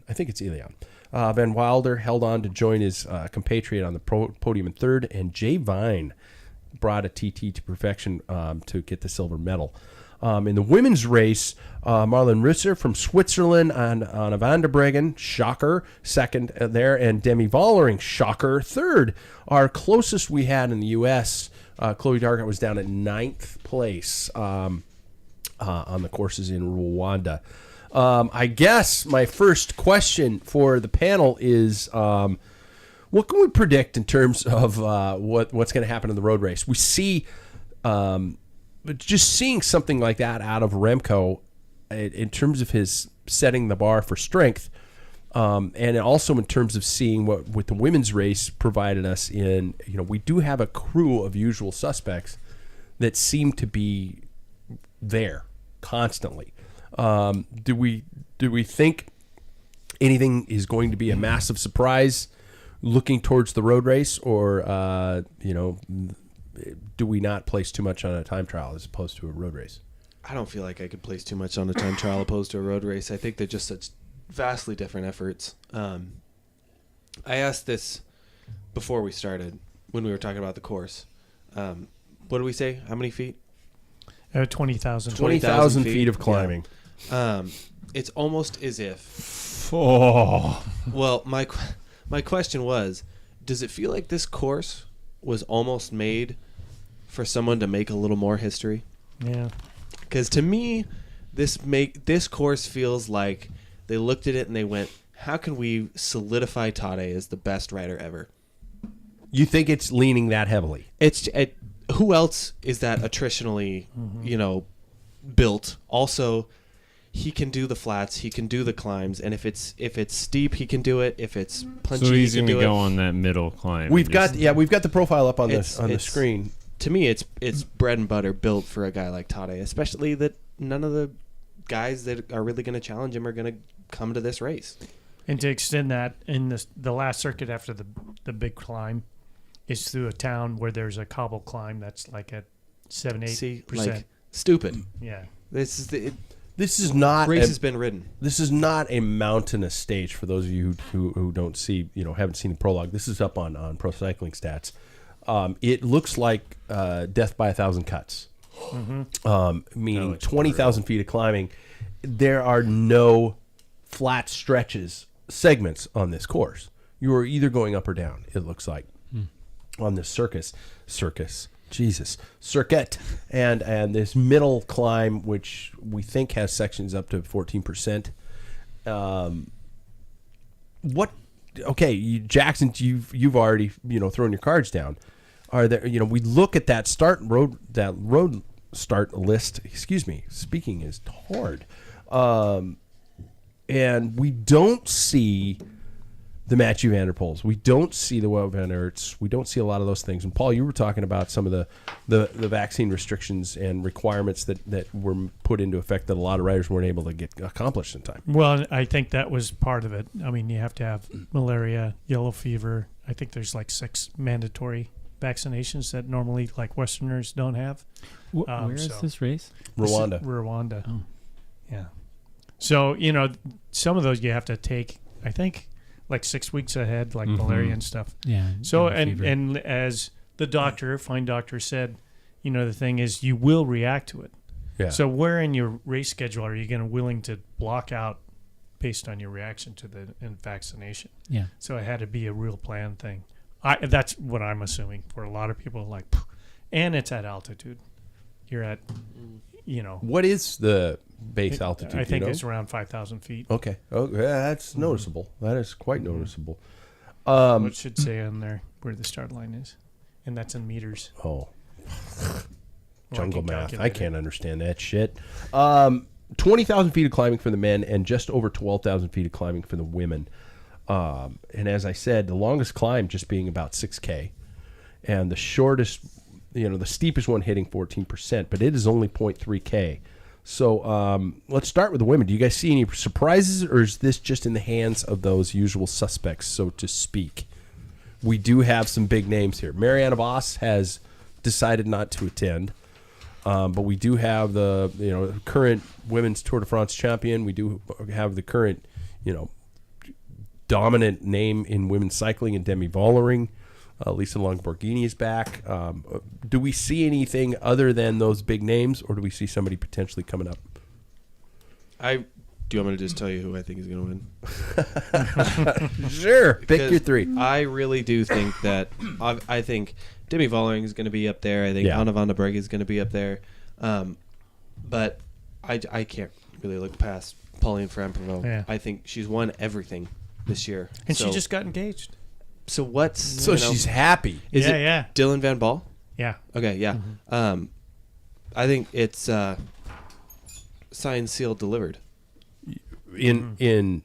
I think it's Elian. Van Wilder held on to join his compatriot on the podium in third, and Jay Vine brought a TT to perfection to get the silver medal. In the women's race, Marlon Risser from Switzerland on Van der Breggen, shocker, second there, and Demi Vollering, shocker, third. Our closest we had in the U.S., Chloe Dargett was down at 9th place on the courses in Rwanda. I guess my first question for the panel is, what can we predict in terms of what's going to happen in the road race? We see... But just seeing something like that out of Remco in terms of his setting the bar for strength, and also in terms of seeing what with the women's race provided us in, we do have a crew of usual suspects that seem to be there constantly. Do we think anything is going to be a massive surprise looking towards the road race, or do we not place too much on a time trial as opposed to a road race? I don't feel like I could place too much on a time trial opposed to a road race. I think they're just such vastly different efforts. I asked this before we started when we were talking about the course. What did we say? How many feet? 20,000. 20,000 feet of climbing. Yeah. It's almost as if... Oh. Well, my question was, does it feel like this course was almost made for someone to make a little more history? Yeah. Because to me, this course feels like they looked at it and they went, how can we solidify Tade as the best rider ever? You think it's leaning that heavily? Who else is that attritionally, built? Also, he can do the flats, he can do the climbs, and if it's steep, he can do it. If it's punchy, so he's he can going to do go it. on that middle climb. We've got the profile up on the screen. To me, it's bread and butter built for a guy like Tade, especially that none of the guys that are really going to challenge him are going to come to this race. And to extend that, in the last circuit after the big climb is through a town where there's a cobble climb that's like at 7-8%. Like, stupid. Yeah. This is not race has been ridden. This is not a mountainous stage for those of you who don't see, haven't seen the prologue. This is up on Pro Cycling Stats. It looks like death by 1,000 cuts, meaning 20,000 feet of climbing. There are no flat segments on this course. You are either going up or down, it looks like, on this circuit, and this middle climb, which we think has sections up to 14%. Okay, Jackson, you've already thrown your cards down. Are there we look at that road start list? Excuse me, speaking is hard, and we don't see the Mathieu van der Poels. We don't see the Wout van Aerts. We don't see a lot of those things. And Paul, you were talking about some of the vaccine restrictions and requirements that were put into effect that a lot of riders weren't able to get accomplished in time. Well, I think that was part of it. I mean, you have to have malaria, yellow fever. I think there's like 6 mandatory vaccinations that normally like Westerners don't have. Where is this race? Rwanda. Oh. Yeah. So, some of those you have to take, I think, like 6 weeks ahead, like malaria and stuff. Yeah. So, and as the fine doctor said, the thing is you will react to it. Yeah. So where in your race schedule are you going to willing to block out based on your reaction to the vaccination? Yeah. So it had to be a real planned thing. That's what I'm assuming for a lot of people. Like, and it's at altitude. You're at, What is the base altitude? I think it's around 5,000 feet. Okay. Oh, yeah, that's noticeable. That is quite noticeable. What should say on there where the start line is, and that's in meters. Oh, jungle math. I calculate can't understand that shit. 20,000 feet of climbing for the men and just over 12,000 feet of climbing for the women. And as I said, the longest climb just being about 6K, and the shortest, the steepest one hitting 14%, but it is only 0.3K. So let's start with the women. Do you guys see any surprises, or is this just in the hands of those usual suspects, so to speak? We do have some big names here. Marianne Vos has decided not to attend. But we do have the current women's Tour de France champion. We do have the current dominant name in women's cycling in Demi Vollering. Lisa Longoborghini is back. Do we see anything other than those big names, or do we see somebody potentially coming up? Do you want me to just tell you who I think is going to win? Sure. Pick your three. I really do think that I think Demi Vollering is going to be up there. I think Anna van der Breggen is going to be up there. But I can't really look past Pauline Ferrand-Prévot. Yeah. I think she's won everything this year. And she just got engaged. So what's... So she's happy. Is it Dylan Van Baal? Yeah. Okay, yeah. Mm-hmm. I think it's signed, sealed, delivered. In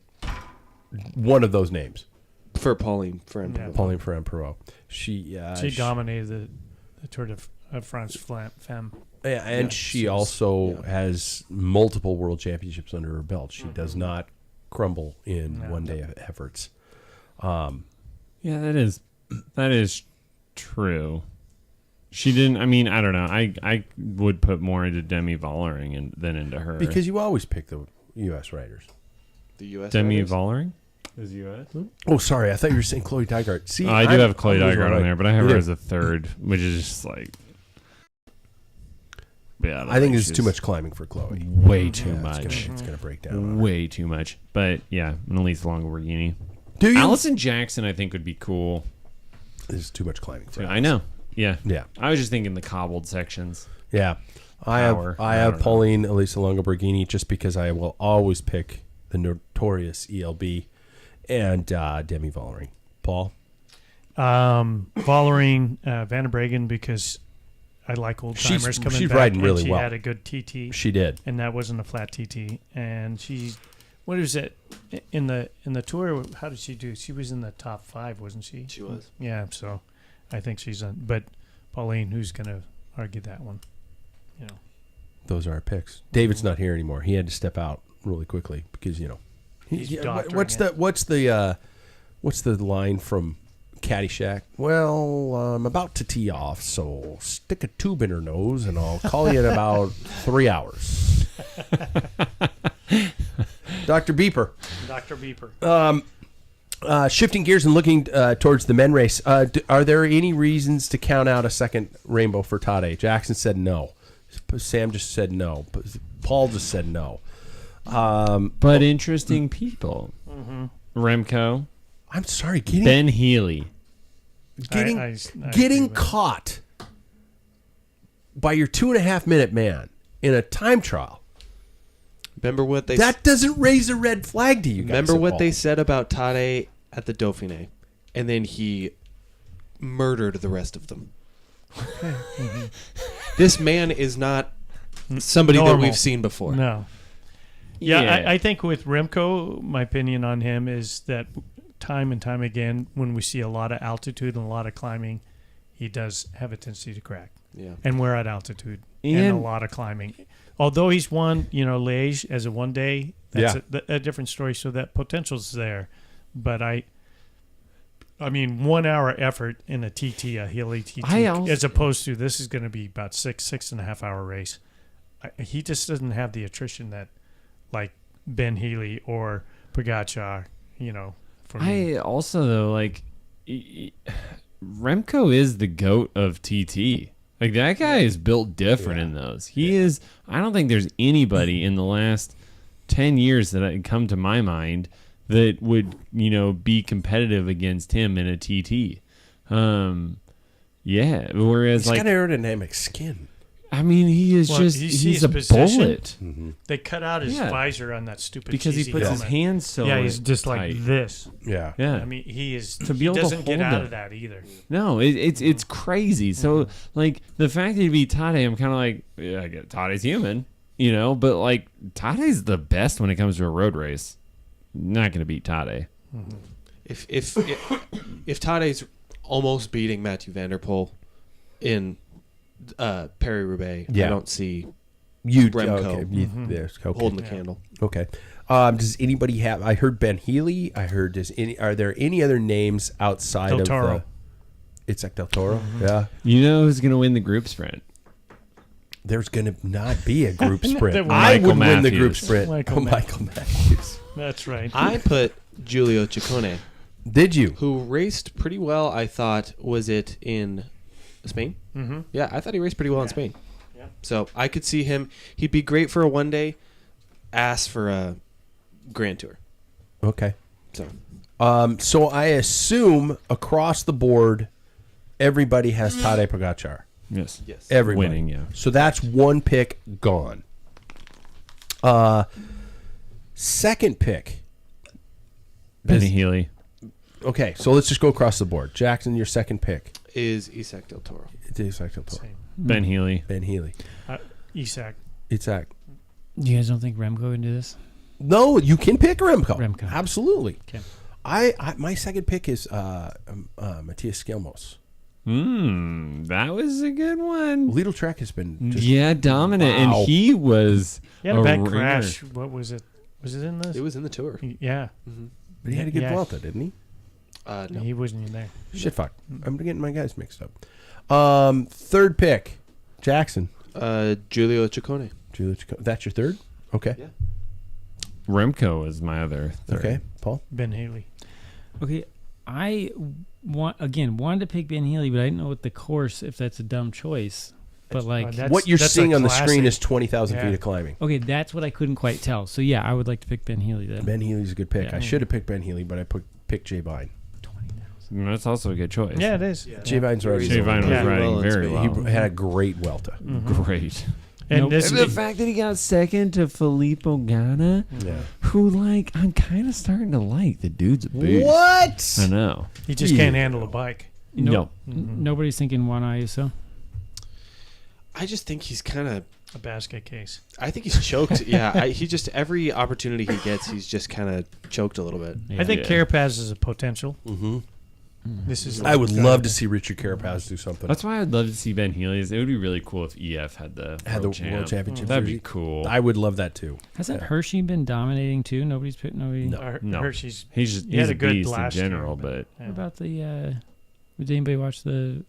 one of those names. For Pauline Ferrand-Prévot. Pauline Ferrand-Prévot. She dominated the Tour de France Femme. Yeah, and she also has multiple world championships under her belt. She does not crumble in one-day efforts. Yeah, that is true. She didn't. I mean, I don't know. I would put more into Demi Vollering than into her, because you always pick the U.S. riders. The U.S. Demi riders? Vollering is U.S. Oh, sorry. I thought you were saying Chloe Dygert. See, I do have Chloe Dygert on there, but I have her as a third, which is just like. Yeah, I think it's too much climbing for Chloe. Way too much. It's gonna break down. Way too much. But yeah, Lisa Longoborghini. Do you? Allison Jackson, I think, would be cool. There's too much climbing for her. I know. Yeah. Yeah. I was just thinking the cobbled sections. Yeah. I have Pauline Elisa Longoborghini just because I will always pick the notorious ELB and Demi Vollering. Paul? Vollering, Van der Breggen, because I like old timers coming back. She's riding really well. She had a good TT. She did. And that wasn't a flat TT. And she, what is it? In the tour, how did she do? She was in the top 5, wasn't she? She was. Yeah, so I think she's on. But Pauline, who's going to argue that one? Those are our picks. David's not here anymore. He had to step out really quickly because what's the line from Caddyshack? Well, I'm about to tee off, so stick a tube in her nose, and I'll call you in about 3 hours. Dr. Beeper. Dr. Beeper. Shifting gears and looking towards the men race, are there any reasons to count out a second rainbow for Tadej? Jackson said no. Sam just said no. Paul just said no. But interesting people. Mm-hmm. Remco. I'm sorry. Ben Healy. Getting caught by your 2.5 minute man in a time trial. Remember what they that doesn't raise a red flag to you guys. Remember what they said about Tadej at the Dauphiné, and then he murdered the rest of them. Mm-hmm. This man is not somebody normal. that we've seen before. No. Yeah. I think with Remco, my opinion on him is that time and time again, when we see a lot of altitude and a lot of climbing, he does have a tendency to crack. Yeah. And we're at altitude and a lot of climbing. Although he's won, Liège as a one day, that's a different story. So that potential's there. But I mean, 1 hour effort in a TT, a Healy TT, as opposed to this is going to be about 6.5 hour race. He just doesn't have the attrition that like Ben Healy or Pogačar, for me. I also, though, Remco is the GOAT of TT. Like, that guy is built different in those. He is, I don't think there's anybody in the last 10 years that come to my mind that would, be competitive against him in a TT. Whereas he's got aerodynamic skin. I mean, he is he's a bullet. Mm-hmm. They cut out his visor on that stupid because he puts his hands so he's just tight. Like this. Yeah. I mean, he doesn't get out of that either. No, it's crazy. So like the fact that he'd be Tadej, I'm kind of like, I get Tadej's human, but like Tadej's the best when it comes to a road race. Not going to beat Tadej. Mm-hmm. If Tadej's almost beating Mathieu van der Poel in Paris-Roubaix, I don't see Remco holding the candle. Okay. Does anybody have? I heard Ben Healy. I heard. Are there any other names outside Del of Toro? It's like Del Toro. Mm-hmm. Yeah. You know who's going to win the group sprint? there's going to not be a group sprint. There will- I Michael would win the Matthews. group sprint. Michael Michael Matthews. That's right. I put Giulio Ciccone, Did you? who raced pretty well. I thought, was it in Spain? Mm-hmm. Yeah, I thought he raced pretty well in Spain. Yeah. So I could see him. He'd be great for a one day, ass for a Grand Tour. Okay. So So I assume across the board, everybody has Tadej Pogacar. Yes. yes, Everybody. Winning, yeah. So that's one pick gone. Second pick. Benny Healy. Okay, so let's just go across the board. Jackson, your second pick. is Isaac Del Toro. Same. Ben Healy. Ben Healy. Isak. Itzhak. You guys don't think Remco can do this? No, you can pick Remco. Remco. Absolutely. Okay. I my second pick is Matthias Skelmos. That was a good one. Lidl Trek has been just, Yeah, dominant. Wow. And he was He had a bad ringer. crash. What was it? Was it in this? It was in the tour. Yeah. but he had a good Yeah. Vuelta, didn't he? No. He wasn't in there. Shit, fuck. I'm getting my guys mixed up. Third pick, Jackson. Giulio Ciccone. That's your third? Okay. Yeah. Remco was my other third. Okay, Paul. Ben Haley. Okay, I wanted to pick Ben Healy, but I didn't know what the course, if that's a dumb choice. But like, that's- What you're that's a seeing on the screen classic. is 20,000 Yeah. feet of climbing. okay, that's what I couldn't quite tell. So yeah, I would like to pick Ben Healy then. Ben Healy's a good pick. Yeah. I should have picked Ben Healy, but I picked Jay Vine. 20,000. That's also a good choice. Yeah, it is. Jay Vine's riding. Jay Vine was Yeah. riding Well, very well. He had a great Welta. Great. And Nope. this And the fact that he got second to Filippo Ganna, Yeah. who, like, I'm kind of starting to like. The dude's a beast. What? I know. he just can't handle a bike. No. Nobody's thinking Juan Ayuso. I just think he's kind of. A basket case. I think he's choked. Yeah, he just every opportunity he gets, he's just kind of choked a little bit. I think Carapaz is a potential. Mm-hmm. This is. I would love to see Richard Carapaz do something. That's why I'd love to see Ben Healy's. It would be really cool if EF had the World champ. Championship. That'd jersey. be cool. I would love that too. Hasn't Hershey been dominating too? Nobody's put nobody. No. No. Hershey's. He's just He had he's a a good beast in last year, general, but- but What about the? Did anybody watch the?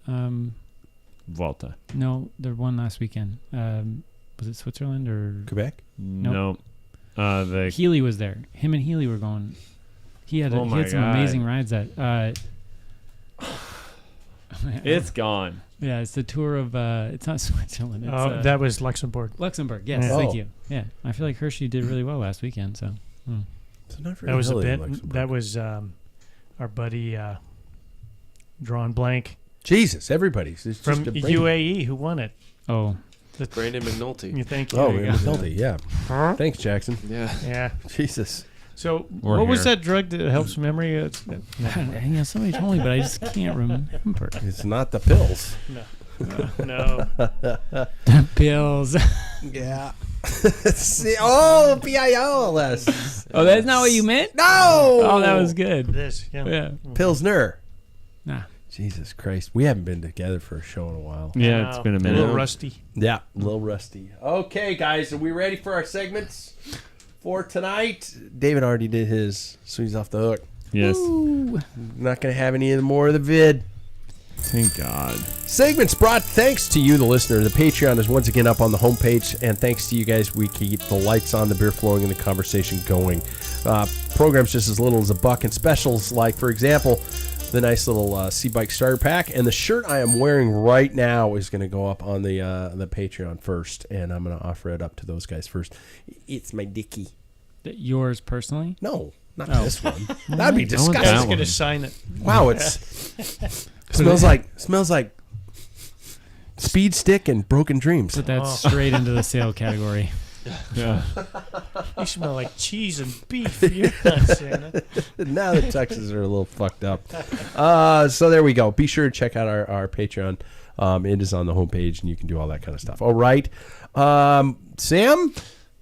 Volta. No, the one last weekend. Was it Switzerland or Quebec? No. The Healy was there? Him and Healy were going. He had Oh he my had some God. amazing rides. That. it's gone. Yeah, it's the tour of. It's not Switzerland. It's, Oh, that was Luxembourg. Luxembourg. Yes, Yeah. thank Oh. you. Yeah, I feel like Hershey did really well last weekend. So. It's not very That was a hilly in bit. Luxembourg. That was our buddy, drawn blank Jesus, everybody's it's from just a brain- UAE who won it. Oh, Brandon McNulty. You think? Oh, there you go. McNulty, yeah. Huh? Thanks, Jackson. Yeah. Yeah. Jesus. So, Or what was hair. that drug that helps memory? yeah, somebody told me, but I just can't remember. It's not the pills. No. Pills. Yeah. Oh, PILS. Oh, that's not what you meant. No. Oh, that was good. This. Yeah. Yeah. Pilsner. Nah. Jesus Christ. We haven't been together for a show in a while. Yeah, it's been a A minute. little rusty. Yeah, a little rusty. Okay, guys, are we ready for our segments for tonight? David already did his, so he's off the hook. Yes. Not going to have any more of the vid. Thank God. Segments brought thanks to you, the listener. The Patreon is once again up on the homepage, and thanks to you guys, we keep the lights on, the beer flowing, and the conversation going. Programs just as little as $1, and specials like, for example, the nice little C-Bike starter pack, and the shirt I am wearing right now is going to go up on the Patreon first, and I'm going to offer it up to those guys first. It's my dickie. Yours personally? No, not Oh. this one. That'd be I want I disgusting. was that going one. to sign it. Wow, it's smells like Speed Stick and Broken Dreams. Put that Oh. straight into the sale category. Yeah. You smell like cheese and beef. You're not saying it. Now the Texans are a little fucked up. So there we go. Be sure to check out our Patreon. It is on the homepage, and you can do all that kind of stuff. All right. Sam,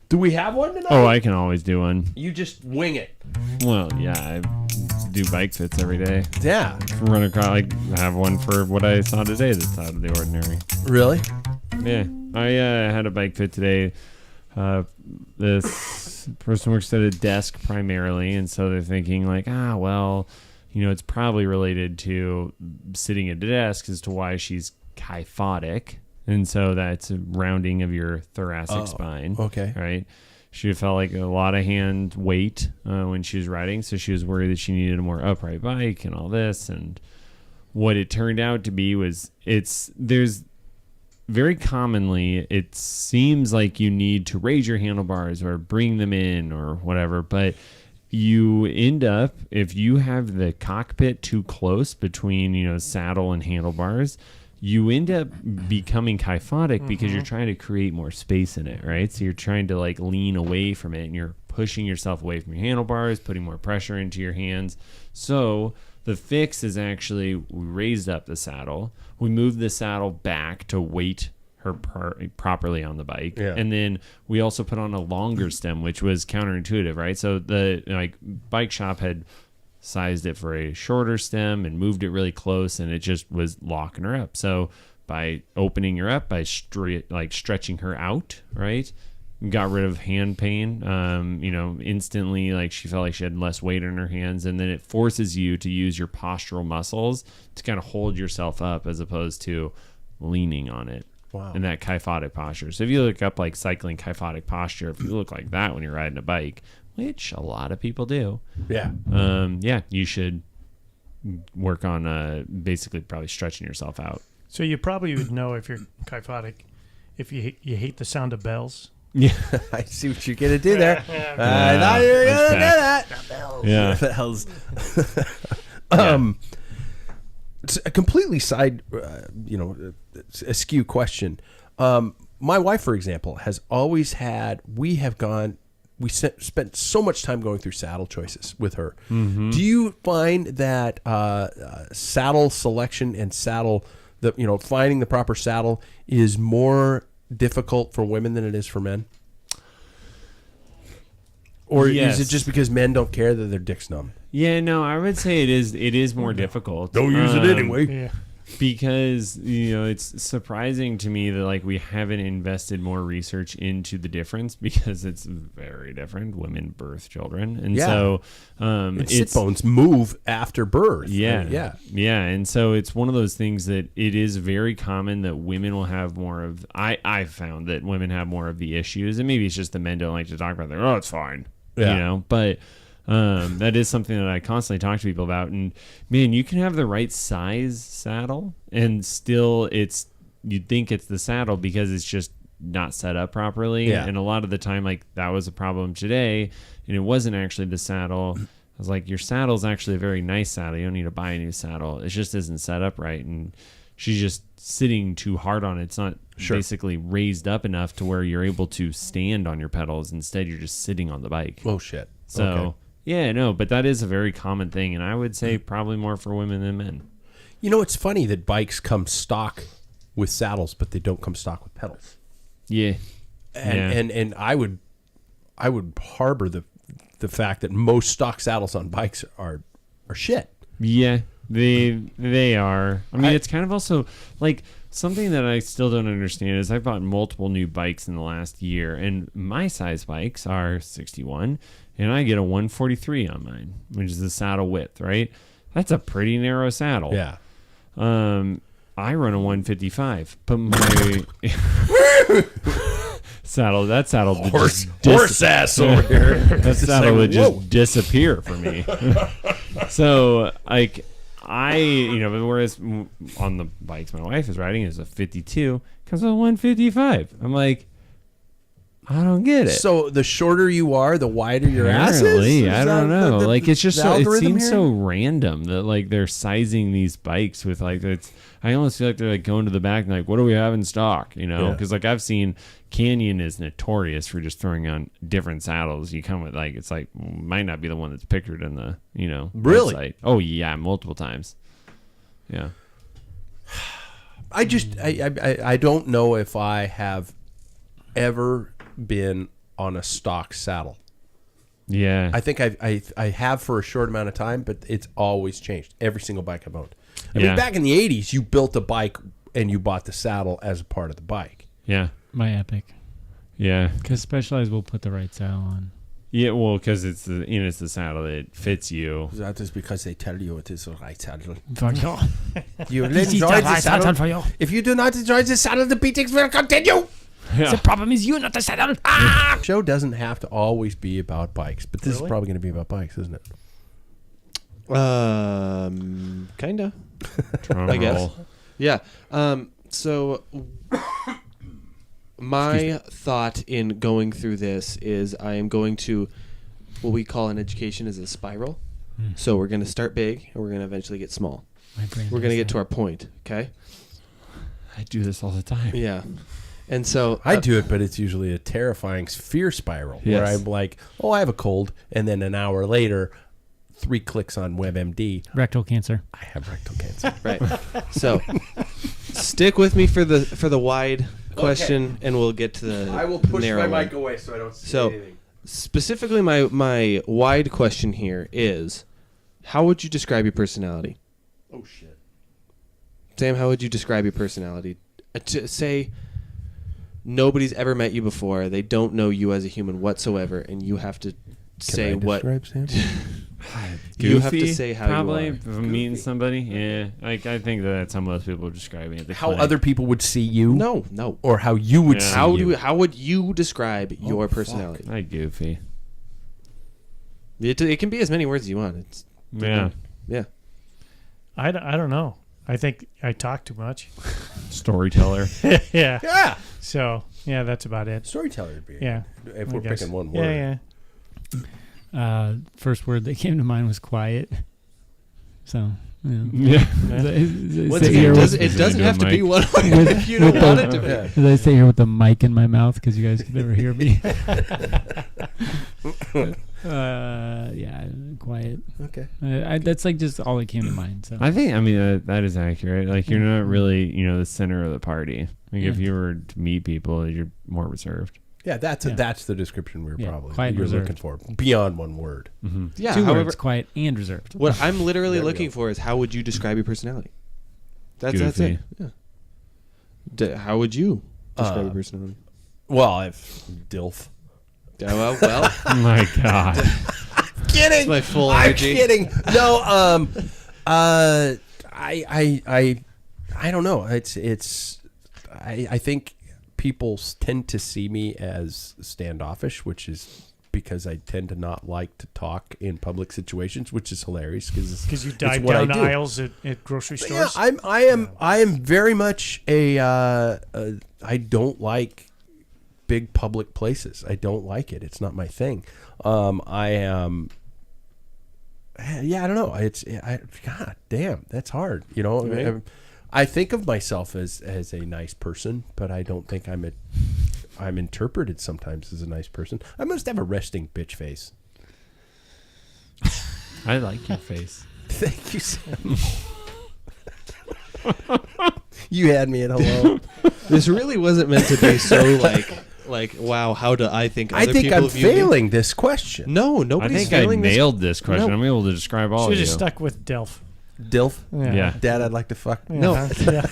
do we have one tonight? Oh, I can always do one. You just wing it. Well, yeah, I do bike fits every day. Yeah. Run across, like, have one for what I saw today that's out of the ordinary. Really? Yeah, I had a bike fit today. This person works at a desk primarily, and so they're thinking like, well, it's probably related to sitting at a desk as to why she's kyphotic. And so that's a rounding of your thoracic spine. Okay. Right. She felt like a lot of hand weight when she was riding. So she was worried that she needed a more upright bike and all this. And what it turned out to be was there's very commonly, it seems like you need to raise your handlebars or bring them in or whatever. But you end up, if you have the cockpit too close between, saddle and handlebars, you end up becoming kyphotic because you're trying to create more space in it, right? So you're trying to like lean away from it and you're pushing yourself away from your handlebars, putting more pressure into your hands. So the fix is actually we raised up the saddle. We moved the saddle back to weight her properly on the bike. Yeah. And then we also put on a longer stem, which was counterintuitive, right? So the bike shop had sized it for a shorter stem and moved it really close, and it just was locking her up. So by opening her up, by stretching her out, right, got rid of hand pain. Instantly, like she felt like she had less weight in her hands, and then it forces you to use your postural muscles to kind of hold yourself up as opposed to leaning on it. Wow. In that kyphotic posture. So if you look up like cycling kyphotic posture, if you look like that when you're riding a bike, which a lot of people do. Yeah. You should work on basically probably stretching yourself out. So you probably would know if you're kyphotic if you hate the sound of bells. Yeah, I see what you're gonna do there. I thought you were gonna do that. Bells. Yeah. Bells. It's a completely askew question. My wife, for example, has always had. We spent so much time going through saddle choices with her. Mm-hmm. Do you find that saddle selection and finding the proper saddle is more difficult for women than it is for men? Or is it just because men don't care that their dick's numb? Yeah, no, I would say it is more difficult. Don't use it anyway. Yeah. Because, it's surprising to me that like we haven't invested more research into the difference, because it's very different. Women birth children. And so sit bones move after birth. Yeah. And so it's one of those things that it is very common that women will have more of, I've found that women have more of the issues, and maybe it's just the men don't like to talk about it. Oh, it's fine. Yeah. But that is something that I constantly talk to people about. And man, you can have the right size saddle and still you'd think it's the saddle because it's just not set up properly. Yeah. And a lot of the time, like that was a problem today, and it wasn't actually the saddle. I was like, your saddle's actually a very nice saddle. You don't need to buy a new saddle. It just isn't set up right. And she's just sitting too hard on it. It's not basically raised up enough to where you're able to stand on your pedals. Instead, you're just sitting on the bike. Oh, shit. So, okay. Yeah, no, but that is a very common thing, and I would say probably more for women than men. It's funny that bikes come stock with saddles, but they don't come stock with pedals. Yeah. And I would harbor the fact that most stock saddles on bikes are shit. Yeah, they are. I mean, it's kind of also like something that I still don't understand is I bought multiple new bikes in the last year, and my size bikes are 61, and I get a 143 on mine, which is the saddle width, right? That's a pretty narrow saddle. Yeah. I run a 155, but my saddle horse ass over here. That saddle would just disappear for me. So like whereas on the bikes my wife is riding is a 52, comes with a 155. I'm like, I don't get it. So the shorter you are, the wider your ass is? I don't know. It's just so, it seems here? so random that like they're sizing these bikes with like I almost feel like they're like going to the back and like, what do we have in stock? Because like I've seen Canyon is notorious for just throwing on different saddles. You come with like, it's like might not be the one that's pictured in the really website. Oh yeah, multiple times. Yeah. I don't know if I have ever been on a stock saddle. Yeah. I think I have for a short amount of time, but it's always changed. Every single bike I've owned. I mean, back in the 80s, you built a bike and you bought the saddle as a part of the bike. Yeah. My Epic. Yeah. Because Specialized will put the right saddle on. Yeah, well, because it's the saddle that fits you. That is because they tell you it is the right saddle. For you. You will This is enjoy the the right saddle. saddle for you. If you do not enjoy the saddle, the beatings will continue. Yeah. The problem is you, not the saddle. The show doesn't have to always be about bikes, but this is Really? probably going to be about bikes, isn't it? Kinda. Drum I guess. roll. Yeah. So my thought in going through this is I am going to what we call in education is a spiral. So we're going to start big and we're going to eventually get small. We're going to get to our point, okay? I do this all the time. Yeah. And so I do it, but it's usually a terrifying fear spiral where Yes. I'm like, oh, I have a cold. And then an hour later, 3 clicks on WebMD. Rectal cancer. I have rectal cancer. right. So stick with me for the wide question and we'll get to the narrow one. away so I don't see So- Specifically my wide question here is how would you describe your personality? Oh, shit. Sam, how would you describe your personality? To say nobody's ever met you before, they don't know you as a human whatsoever, and you have to say what Sam? you have to Goofy, say how probably, you are. if I'm meeting somebody. Yeah, like I think that's how most people describe me at the How clinic. other people would see you? No. Or how you would Yeah. see you? How would you describe your personality? I goofy. It can be as many words as you want. It's Yeah, yeah. I don't know. I think I talk too much. storyteller. Yeah. Yeah. So, yeah, that's about it. Storyteller would be it. Yeah. If I we're guess. picking one word. Yeah. First word that came to mind was quiet. So, yeah. Yeah. Once again, it doesn't have to be one word if you don't want it to be. Yeah. As I sit here with the mic in my mouth because you guys can never hear me. Yeah, quiet. Okay. That's like just all that came to mind. So I think, that is accurate. Like, you're not really, the center of the party. Like, if Yeah. you were to meet people, you're more reserved. Yeah, that's Yeah. that's the description we're Yeah, probably quiet and you're reserved. looking for. Beyond one word. Mm-hmm. Yeah. two However, words: quiet and reserved. what I'm literally There we looking go. for is how would you describe your personality? That's Goofy. it. Yeah. How would you describe your personality? Well, I've DILF. Yeah, well, Oh my God. Kidding. it's my full I'm energy. kidding. No, I don't know. I think people tend to see me as standoffish, which is because I tend to not like to talk in public situations, which is hilarious Because you dive what I down do. aisles at grocery Yeah, stores. I am very much I don't like big public places. I don't like it. It's not my thing. I am. Yeah, I don't know. God damn, that's hard. Right. I think of myself as a nice person, but I don't think I'm interpreted sometimes as a nice person. I must have a resting bitch face. I like your face. Thank you, Sam. You had me at hello. This really wasn't meant to be so like wow. How do I think? I Other think people I'm view me? failing this question. No, I nobody's think I failing this. nailed this question. No. I'm able to describe all Should of have you. stuck with Delph. DILF. Yeah. Dad, I'd like to fuck. No. Yeah.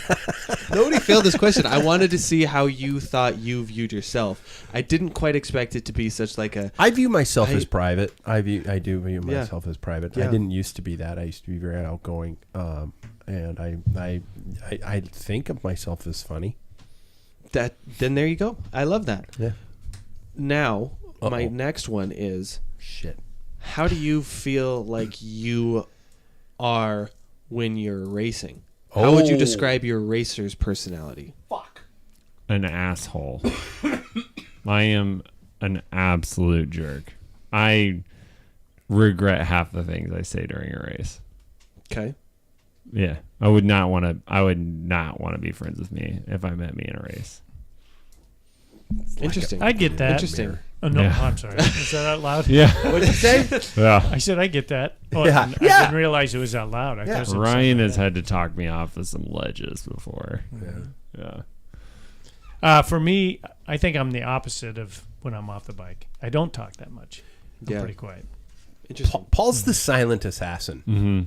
Nobody failed this question. I wanted to see how you thought you viewed yourself. I didn't quite expect it to be such like a. I view myself I- as private. I do view Yeah. myself as private. Yeah. I didn't used to be that. I used to be very outgoing, and I think of myself as funny. Then there you go. I love that. Yeah. Now, my Uh-oh. next one is: Shit. how do you feel like you are when you're racing? How would you Oh. describe your racer's personality? An asshole. I am an absolute jerk. I regret half the things I say during a race. Okay. Yeah, I would not want to be friends with me if I met me in a race. Interesting. I get that. Interesting. Oh, no, Yeah. I'm sorry. Is that out loud? Yeah, What did you say? yeah. I said I get that. Oh, Yeah. I Yeah. didn't realize it was out loud. I thought it was Ryan something has had to talk me off of some ledges before. Yeah. For me, I think I'm the opposite of when I'm off the bike. I don't talk that much. I'm Yeah. pretty quiet. Interesting. Paul's the silent assassin. Mm-hmm.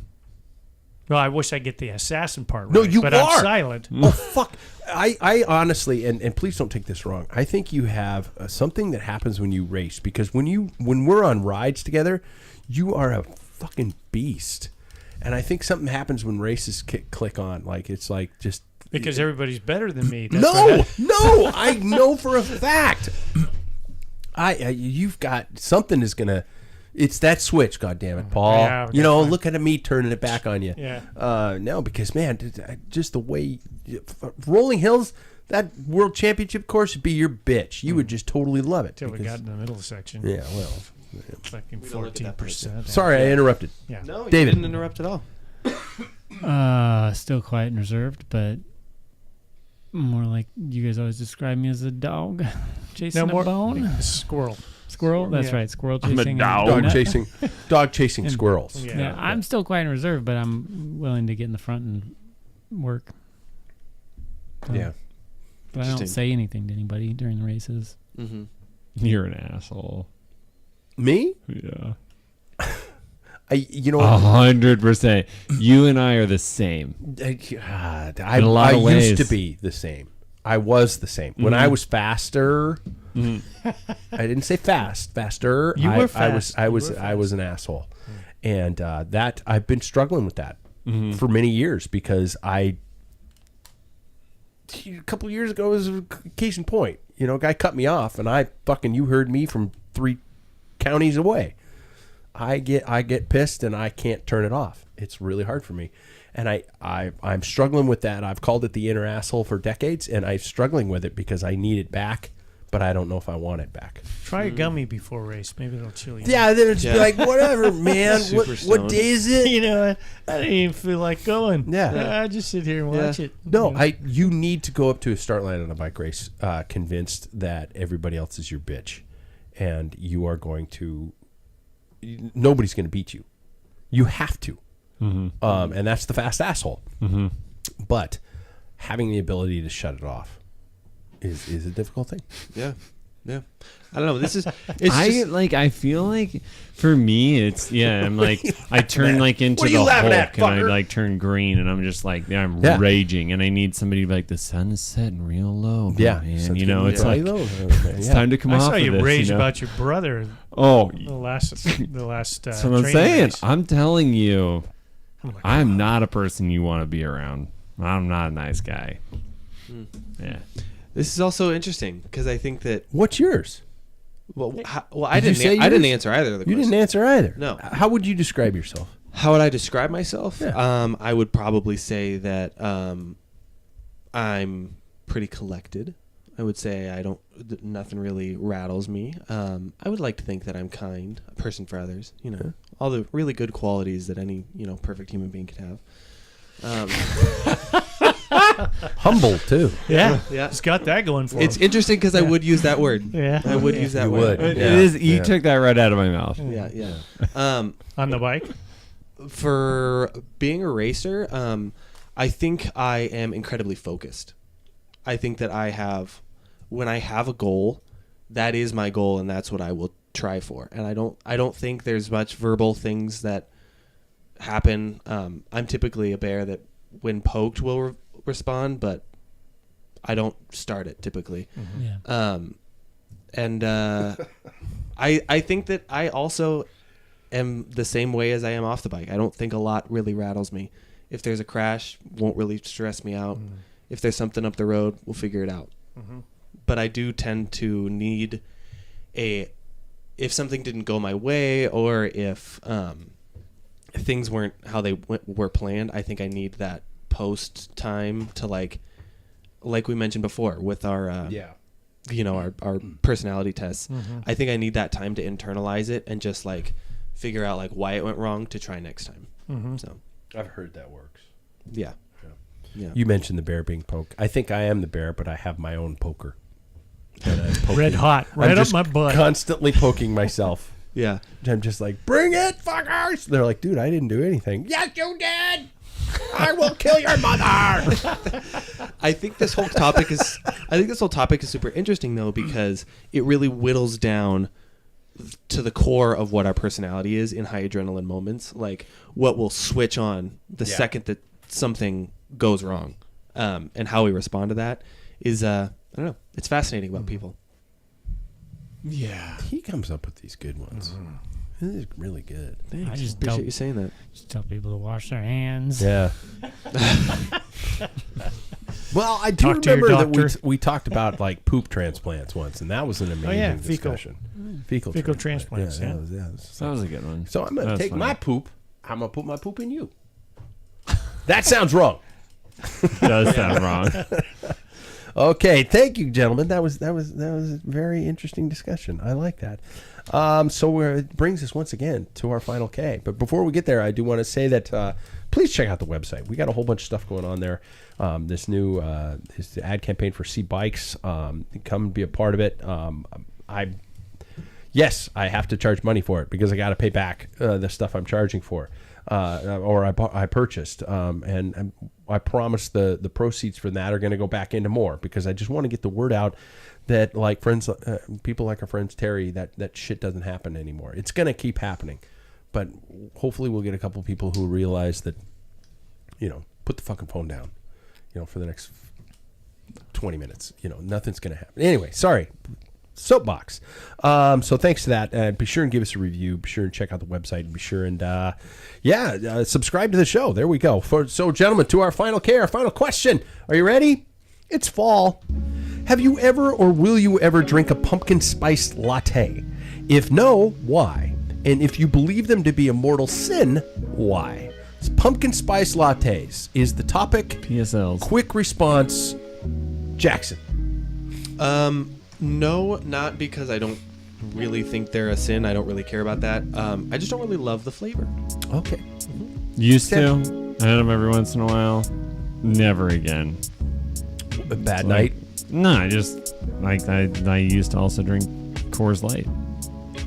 Well, I wish I get the assassin part right. No, you but are. I'm silent. Oh, fuck. I honestly, and please don't take this wrong, I think you have something that happens when you race, because when we're on rides together, you are a fucking beast. And I think something happens when races click on. Like, it's like just... Because everybody's better than me. No, I know for a fact. You've got... Something is going to... It's that switch, goddammit, Paul. Yeah, you know, definitely. look at me turning it back on you. Yeah. No, because, man, just the way... Rolling Hills, that World Championship course would be your bitch. You would just totally love it. Until we got in the middle section. Yeah, well... Fucking We don't look at that 14%. Sorry, I interrupted. Yeah. No, you David. didn't interrupt at all. Still quiet and reserved, but more like you guys always describe me as a dog chasing a bone. Squirrel. Squirrel? That's Yeah. right. Squirrel I'm a chasing dog. Dog chasing And- squirrels. Yeah. I'm still quiet and reserved, but I'm willing to get in the front and work. So- Yeah. But I don't Interesting. say anything to anybody during the races. Mm-hmm. You're an asshole. Me? Yeah. You know, 100%. You and I are the same. God, In a lot of used to ways. be the same. I was the same. When I was faster, Mhm. I didn't say faster. You I, were I fast. I was an asshole. And that I've been struggling with that Mhm. for many years, because a couple of years ago was a case in point. You know, a guy cut me off, and you heard me from 3 counties away. I get pissed, and I can't turn it off. It's really hard for me, and I'm struggling with that. I've called it the inner asshole for decades, and I'm struggling with it because I need it back, but I don't know if I want it back. Try a gummy before race. Maybe it'll chill you. Yeah, then it's Yeah. be like, whatever, man. Super what stoned. day is it? You know what? I didn't even feel like going. Yeah. I just sit here and watch it. No, You know? you need to go up to a start line on a bike race, convinced that everybody else is your bitch, and you are going to. Nobody's going to beat you. You have to, and that's the fast asshole. Mm-hmm. But having the ability to shut it off is a difficult thing. Yeah. Yeah. I don't know. This is. It's I feel like for me it's I'm like I turn like into What are the you laughing Hulk at, and I fucker? like turn green and I'm just like I'm Yeah. raging and I need somebody to be like the sun is setting real low. Yeah, man. so You know it's getting like really low. it's Yeah. time to come I off saw of you this, rage you know? about your brother Oh, the last that's what I'm training saying. race. I'm telling you, Oh my I'm not a person you want to be around. I'm not a nice guy. Yeah. This is also interesting because I think that. What's yours? Well, I Did you didn't. say I didn't yours? answer either of the You questions. didn't answer either. No. How would you describe yourself? How would I describe myself? Yeah. I would probably say that I'm pretty collected. I would say nothing really rattles me. I would like to think that I'm kind, a person for others. You know, all the really good qualities that any perfect human being could have. Humble too. Yeah, Yeah. it's got that going for It's him. interesting because I would use that word. Yeah. I would use that You word. would. It Yeah. is. You Yeah. took that right out of my mouth. Yeah, yeah. On the bike. For being a racer, I think I am incredibly focused. I think that when I have a goal, that is my goal, and that's what I will try for. And I don't think there's much verbal things that happen. I'm typically a bear that, when poked, will respond, but I don't start it typically. Yeah. I think that I also am the same way as I am off the bike. I don't think a lot really rattles me. If there's a crash, won't really stress me out. If there's something up the road, we'll figure it out. But I do tend to need if something didn't go my way, or if things weren't how they were planned, I think I need that post time to like we mentioned before with our our personality tests. I think I need that time to internalize it and just like figure out like why it went wrong to try next time. So I've heard that works. yeah. You mentioned the bear being poked. I think I am the bear, but I have my own poker. And I'm poking- Red hot, I'm right up just my butt. Constantly poking myself. Yeah. I'm just like, bring it, fuckers! They're like, dude, I didn't do anything. Yes, you did. I will kill your mother. I think this whole topic is super interesting though, because it really whittles down to the core of what our personality is in high adrenaline moments, like what will switch on the second that something goes wrong, and how we respond to that is I don't know. It's fascinating about people. Yeah, he comes up with these good ones. This is really good. Thanks. I just appreciate you saying that. Just tell people to wash their hands. Yeah. Well, I do Talk to your remember that doctor. we talked about like poop transplants once, and that was an amazing fecal. discussion. Fecal transplants, Yeah, yeah. that was a good one. So I'm going to That's take funny. my poop. I'm going to put my poop in you. That sounds wrong. Does sound wrong. Okay, thank you, gentlemen. That was a very interesting discussion. I like that. So it brings us once again to our final K. But before we get there, I do want to say that please check out the website. We got a whole bunch of stuff going on there. This new this ad campaign for C Bikes. Come and be a part of it. Yes, I have to charge money for it because I got to pay back the stuff I'm charging for, or I purchased. And I promise the proceeds from that are going to go back into more because I just want to get the word out that like people like our friends Terry, that shit doesn't happen anymore. It's going to keep happening, but hopefully we'll get a couple people who realize that, put the fucking phone down, for the next 20 minutes. Nothing's going to happen. Anyway, sorry. Soapbox. So thanks to that. Be sure and give us a review. Be sure and check out the website. Be sure and subscribe to the show. There we go. So gentlemen, to our final K, our final question. Are you ready? It's fall. Have you ever or will you ever drink a pumpkin spice latte? If no, why? And if you believe them to be a mortal sin, why? It's pumpkin spice lattes is the topic. PSLs. Quick response, Jackson. No, not because I don't really think they're a sin. I don't really care about that. I just don't really love the flavor. Okay. Used to. I had them every once in a while. Never again. A bad night. No, I just like I used to also drink Coors Light.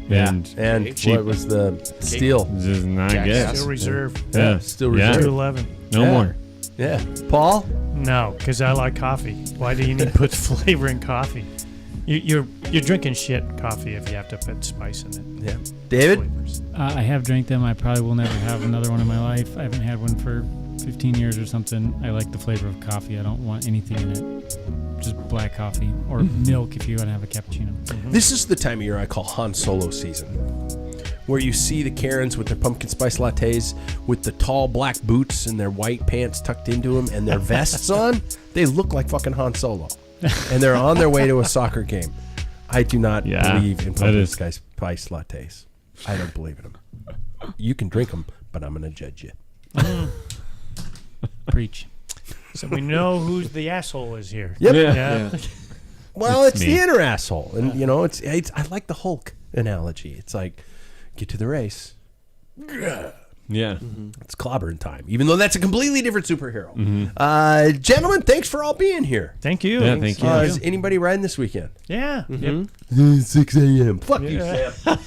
And cheap. what was the steel? Just not good. Still reserve. Yeah. Still reserved. 211. No more. Yeah. Paul? No, because I like coffee. Why do you need to put flavor in coffee? You're drinking shit coffee if you have to put spice in it. Yeah. David? Flavors. I have drank them. I probably will never have another one in my life. I haven't had one for 15 years or something. I like the flavor of coffee. I don't want anything in it. Just black coffee or milk if you want to have a cappuccino. This is the time of year I call Han Solo season, where you see the Karens with their pumpkin spice lattes with the tall black boots and their white pants tucked into them and their vests on. They look like fucking Han Solo. And they're on their way to a soccer game. I do not believe in pumpkin spice lattes. I don't believe in them. You can drink them, but I'm going to judge you. Preach. So we know who the asshole is here. Yep. Yeah. Well, it's the me. inner asshole. And, it's I like the Hulk analogy. It's like, get to the race. Yeah. It's clobbering time, even though that's a completely different superhero. Gentlemen, thanks for all being here. Thank you. Yeah, thank you. Is anybody riding this weekend? Yeah. Yep. 6 a.m. Fuck you, Yeah. Sam.